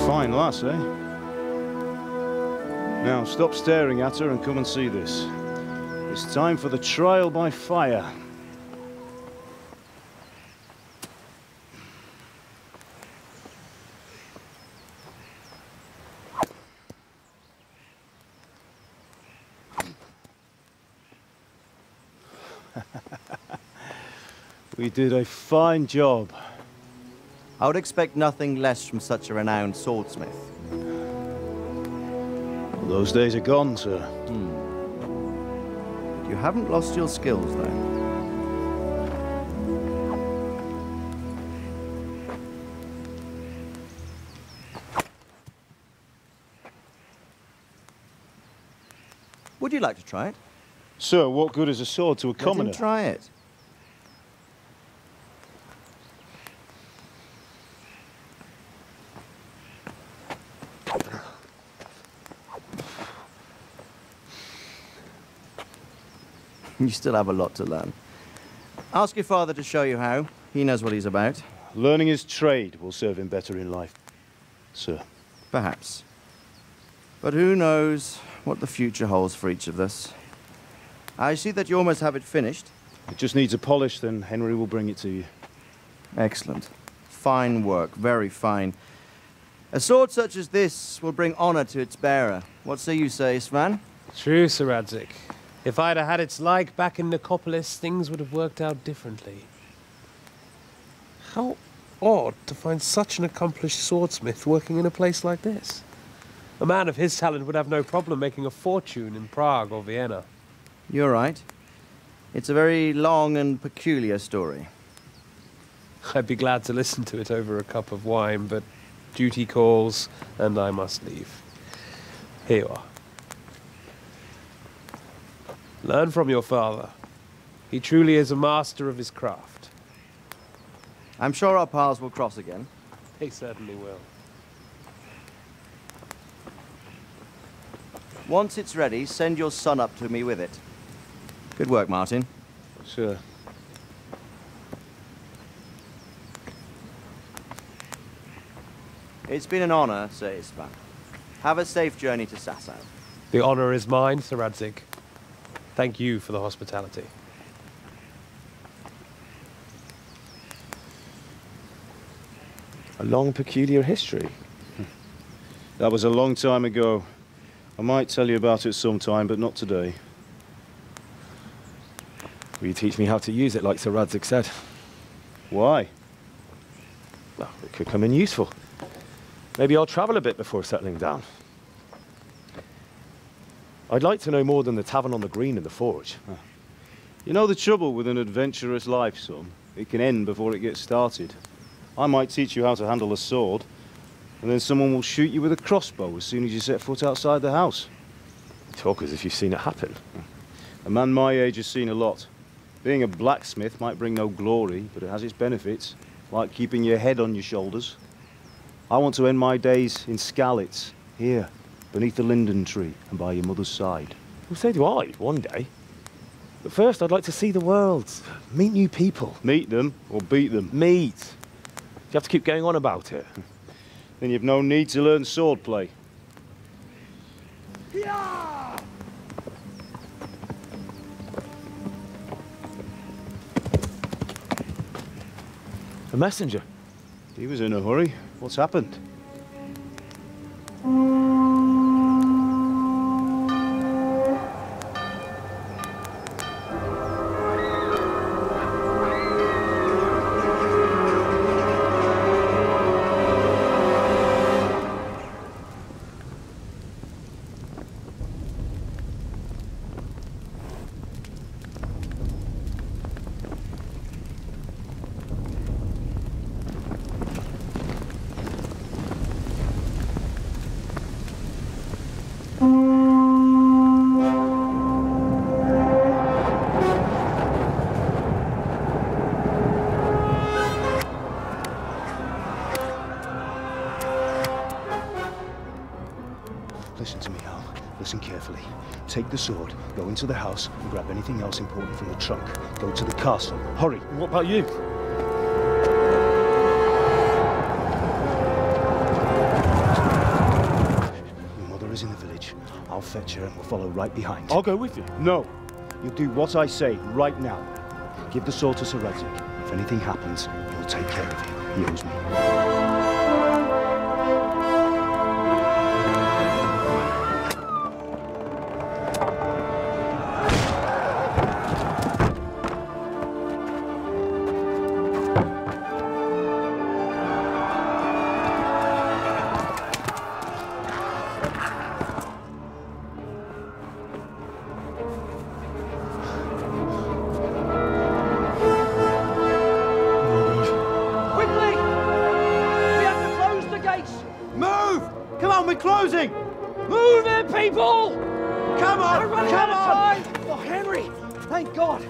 Fine lass, eh? Now, stop staring at her and come and see this. It's time for the trial by fire. We did a fine job. I would expect nothing less from such a renowned swordsmith. Those days are gone, sir. You haven't lost your skills, though. Would you like to try it? Sir, what good is a sword to a commoner? Let him try it. You still have a lot to learn. Ask your father to show you how. He knows what he's about. Learning his trade will serve him better in life, sir. Perhaps. But who knows what the future holds for each of us. I see that you almost have it finished. It just needs a polish, then Henry will bring it to you. Excellent. Fine work, very fine. A sword such as this will bring honor to its bearer. What say you, Svan? True, Sir Radzik. If I'd have had its like back in Nicopolis, things would have worked out differently. How odd to find such an accomplished swordsmith working in a place like this. A man of his talent would have no problem making a fortune in Prague or Vienna. You're right. It's a very long and peculiar story. I'd be glad to listen to it over a cup of wine, but duty calls, and I must leave. Here you are. Learn from your father. He truly is a master of his craft. I'm sure our paths will cross again. They certainly will. Once it's ready, send your son up to me with it. Good work, Martin. Sure. It's been an honor, Sir Istvan. Have a safe journey to Sasau. The honor is mine, Sir Radzik. Thank you for the hospitality. A long, peculiar history. That was a long time ago. I might tell you about it sometime, but not today. Will you teach me how to use it, like Sir Radzik said? Why? Well, it could come in useful. Maybe I'll travel a bit before settling down. I'd like to know more than the tavern on the green and the forge. You know the trouble with an adventurous life, son? It can end before it gets started. I might teach you how to handle a sword, and then someone will shoot you with a crossbow as soon as you set foot outside the house. You talk as if you've seen it happen. A man my age has seen a lot. Being a blacksmith might bring no glory, but it has its benefits, like keeping your head on your shoulders. I want to end my days in Skalitz, here, beneath the linden tree and by your mother's side. Well, so do I, one day. But first, I'd like to see the world, meet new people. Meet them or beat them? Meet. You have to keep going on about it. Then you've no need to learn swordplay. A messenger. He was in a hurry. What's happened? Listen to me, Al. Listen carefully. Take the sword, go into the house, and grab anything else important from the trunk. Go to the castle. Hurry! What about you? Your mother is in the village. I'll fetch her and we'll follow right behind. I'll go with you. No. You'll do what I say right now. Give the sword to Sir Radzik. If anything happens, he'll take care of you. He owes me. Closing! Move it, people! Come on! We're running come out on! of time! Oh, Henry! Thank God!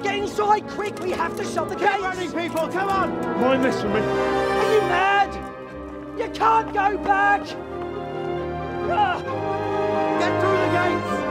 Get inside, quick! We have to shut the gates! Get running, people! Come on! Mind this for me. Are you mad? You can't go back! Get through the gates!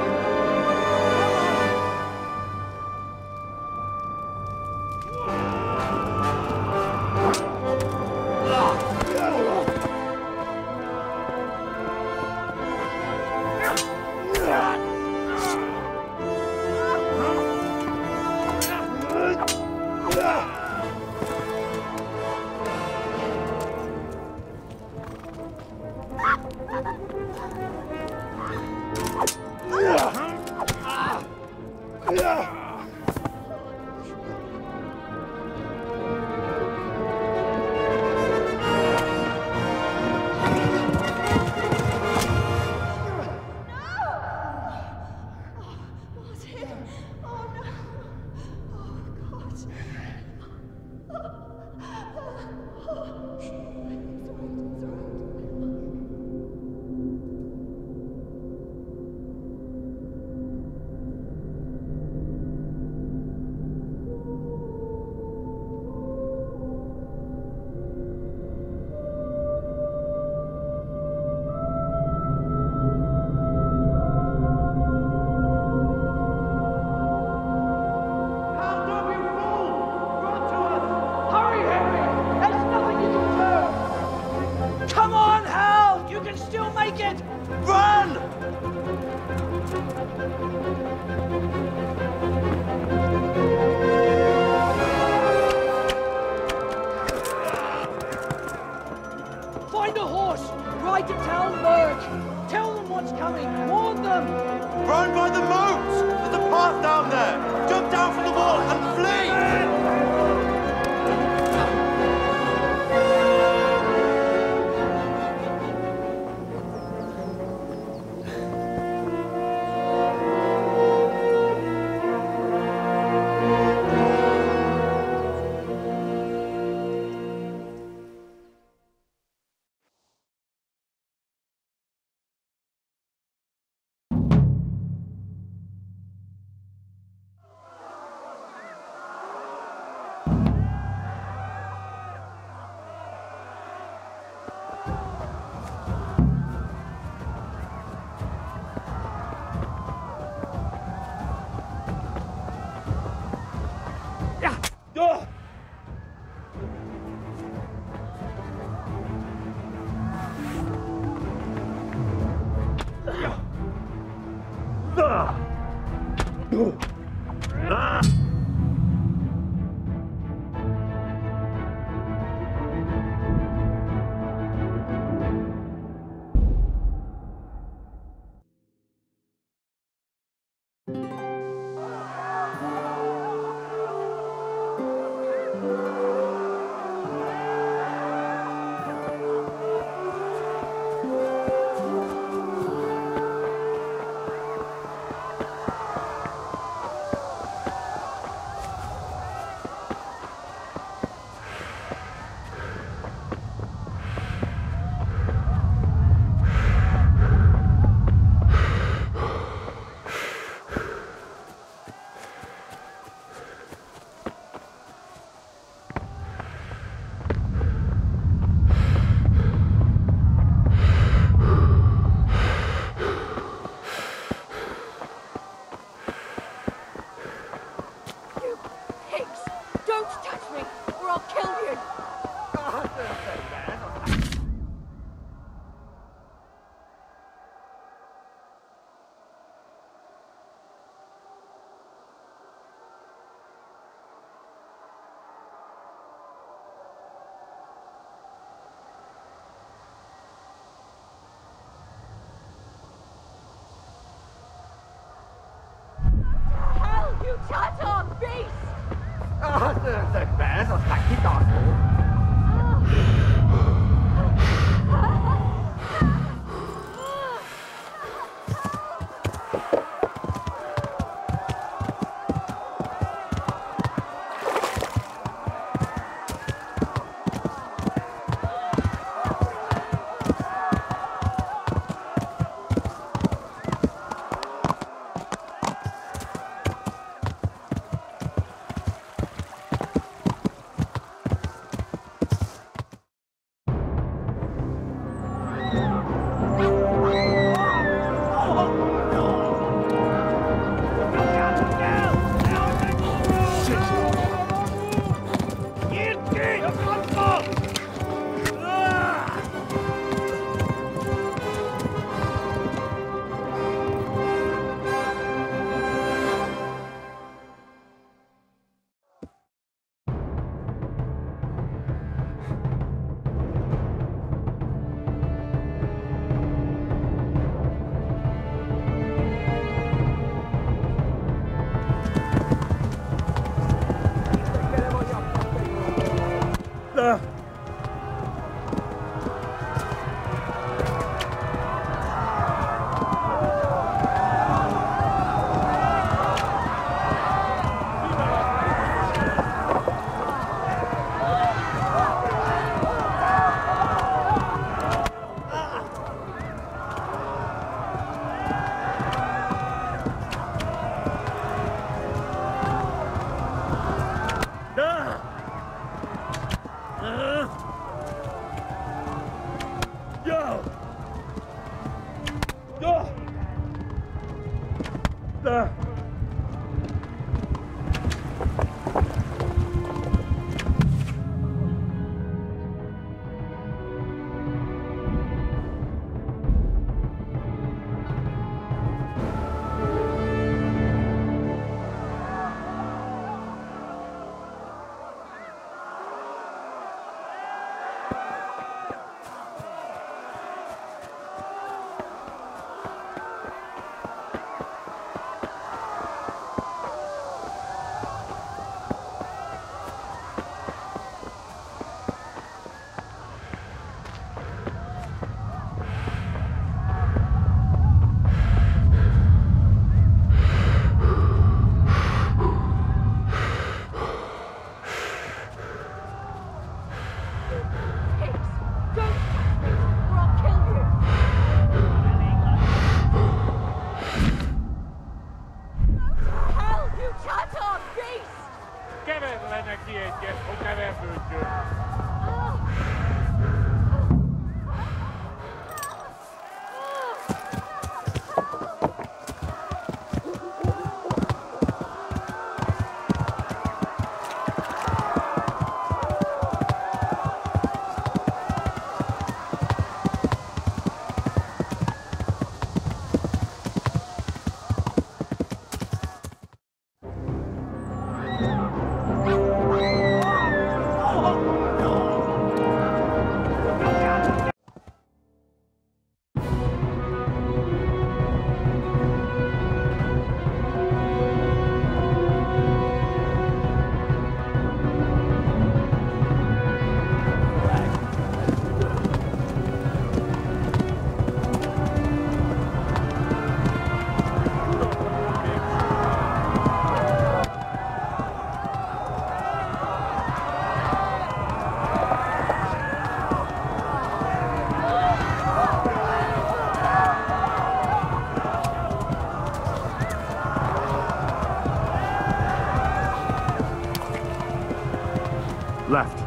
Left.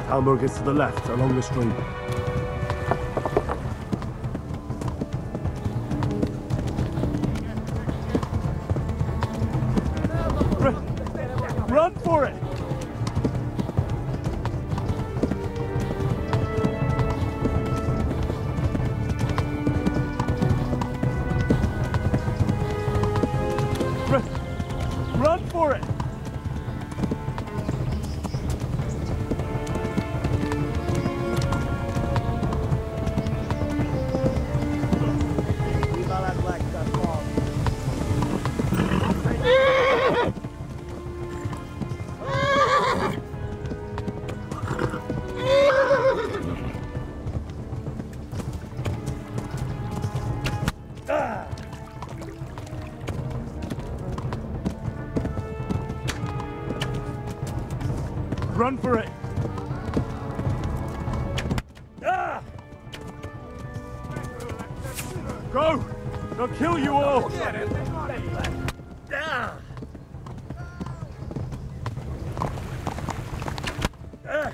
Talmor gets to the left, along the stream. Run for it! Run for it! Run for it! Ah! Go! They'll kill you all! Ah! Ah!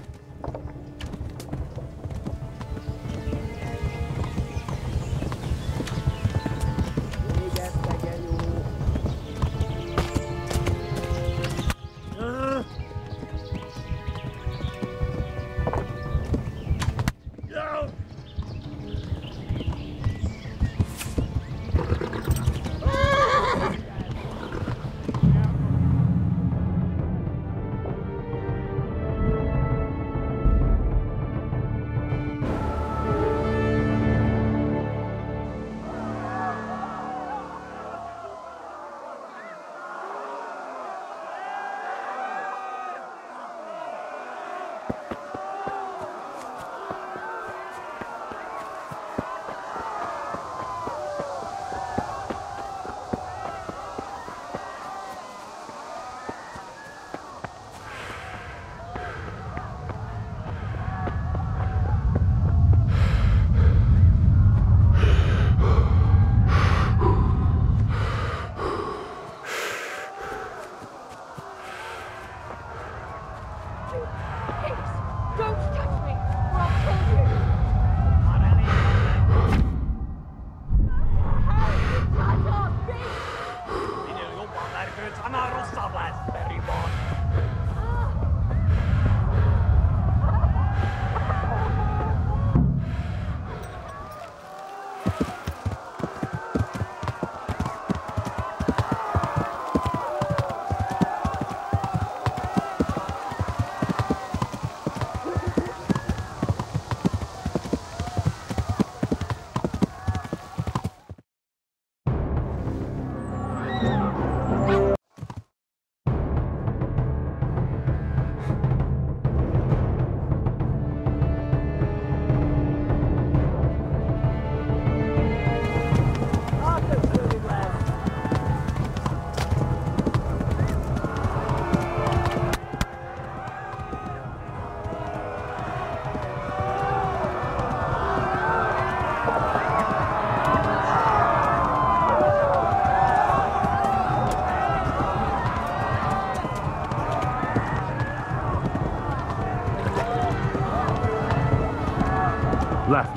Left.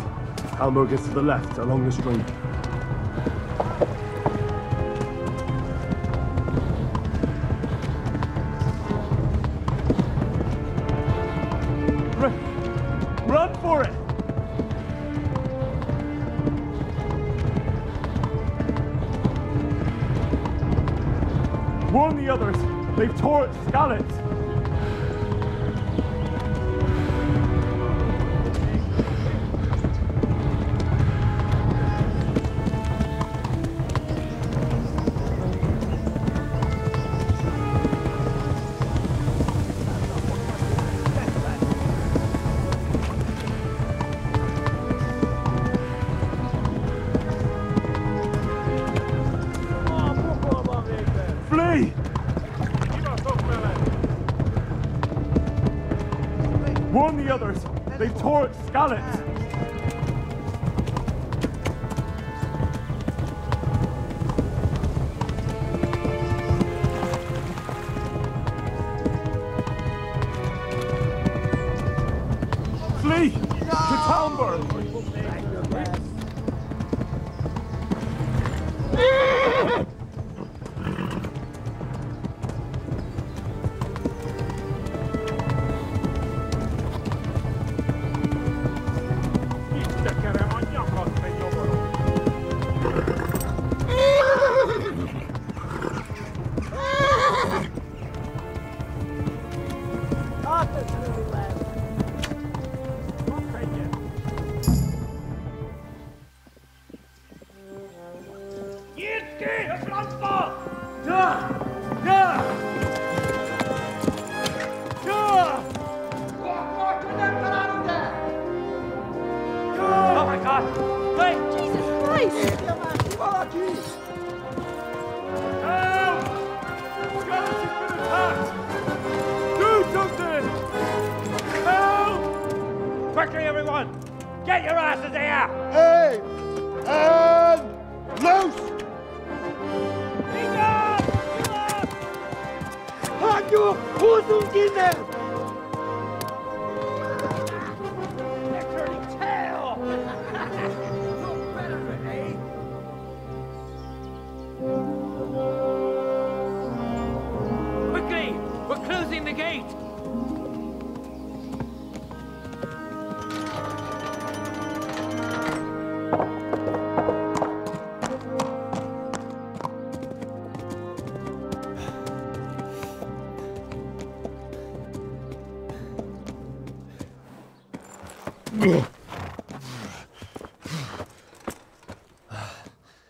Almor gets to the left, along the stream. Run for it! Warn the others. They've tore its scallops. Warn the others. They've tore its scallops. Flee to Talmberg.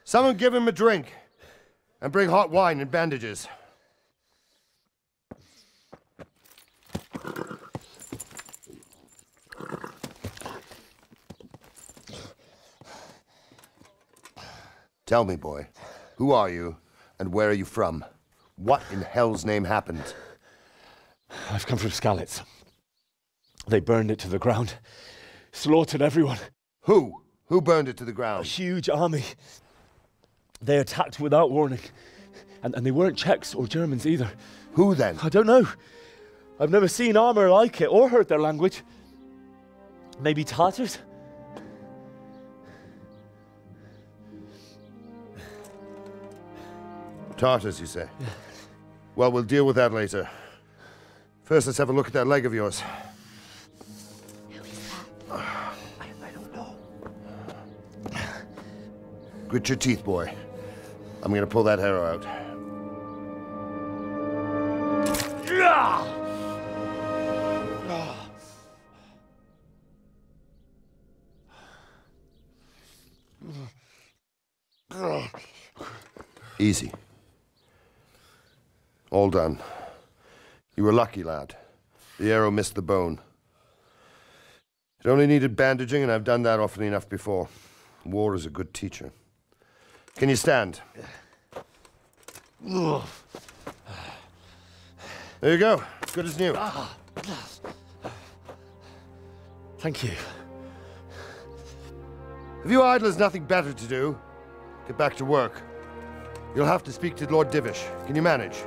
Someone give him a drink, and bring hot wine and bandages. Tell me, boy, who are you, and where are you from? What in hell's name happened? I've come from Skalitz. They burned it to the ground, slaughtered everyone. Who? Who burned it to the ground? A huge army. They attacked without warning. And they weren't Czechs or Germans either. Who then? I don't know. I've never seen armor like it or heard their language. Maybe Tatars? Tartars, you say? Yeah. Well, we'll deal with that later. First, let's have a look at that leg of yours. Who is that? I don't know. Grit your teeth, boy. I'm gonna pull that arrow out. Easy. All done. You were lucky, lad. The arrow missed the bone. It only needed bandaging, and I've done that often enough before. War is a good teacher. Can you stand? There you go. Good as new. Thank you. If you idlers nothing better to do, get back to work. You'll have to speak to Lord Divish. Can you manage?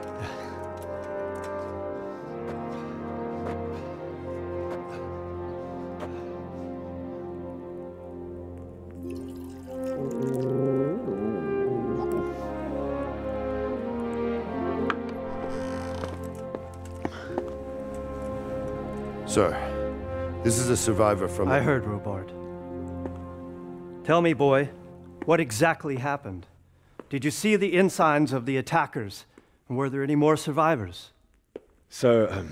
Sir, this is a survivor from... I heard, Robard. Tell me, boy, what exactly happened? Did you see the ensigns of the attackers? And were there any more survivors? So,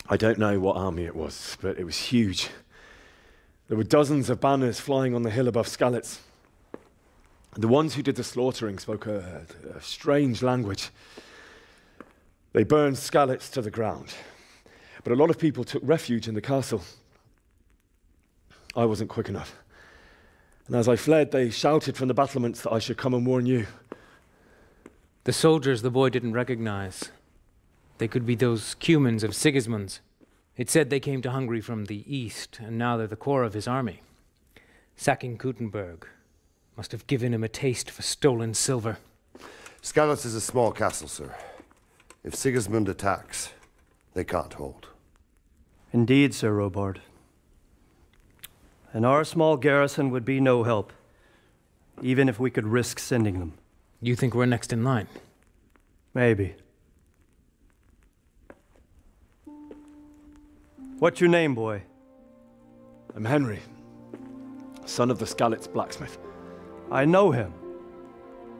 I don't know what army it was, but it was huge. There were dozens of banners flying on the hill above Skalitz. The ones who did the slaughtering spoke a strange language. They burned Skalitz to the ground. But a lot of people took refuge in the castle. I wasn't quick enough. And as I fled, they shouted from the battlements that I should come and warn you. The soldiers the boy didn't recognize. They could be those Cumans of Sigismund's. It said they came to Hungary from the east, and now they're the core of his army. Sacking Gutenberg must have given him a taste for stolen silver. Skalitz is a small castle, sir. If Sigismund attacks, they can't hold. Indeed, Sir Robard. And our small garrison would be no help, even if we could risk sending them. You think we're next in line? Maybe. What's your name, boy? I'm Henry, son of the Skalitz blacksmith. I know him.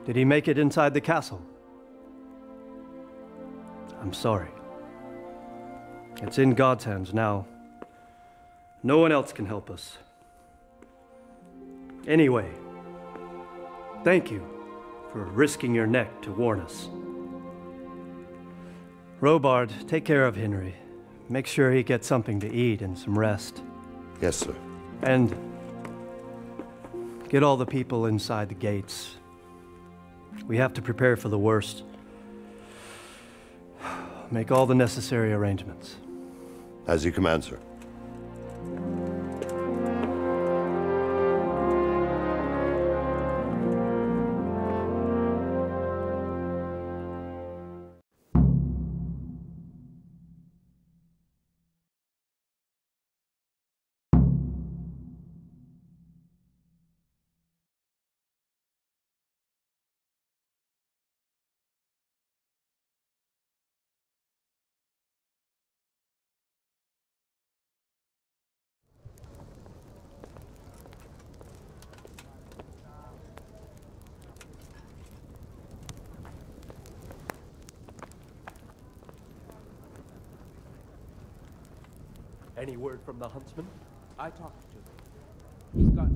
Did he make it inside the castle? I'm sorry. It's in God's hands now. No one else can help us. Anyway, thank you for risking your neck to warn us. Robard, take care of Henry. Make sure he gets something to eat and some rest. Yes, sir. And get all the people inside the gates. We have to prepare for the worst. Make all the necessary arrangements. As you command, sir. Any word from the huntsman? I talked to him. He's got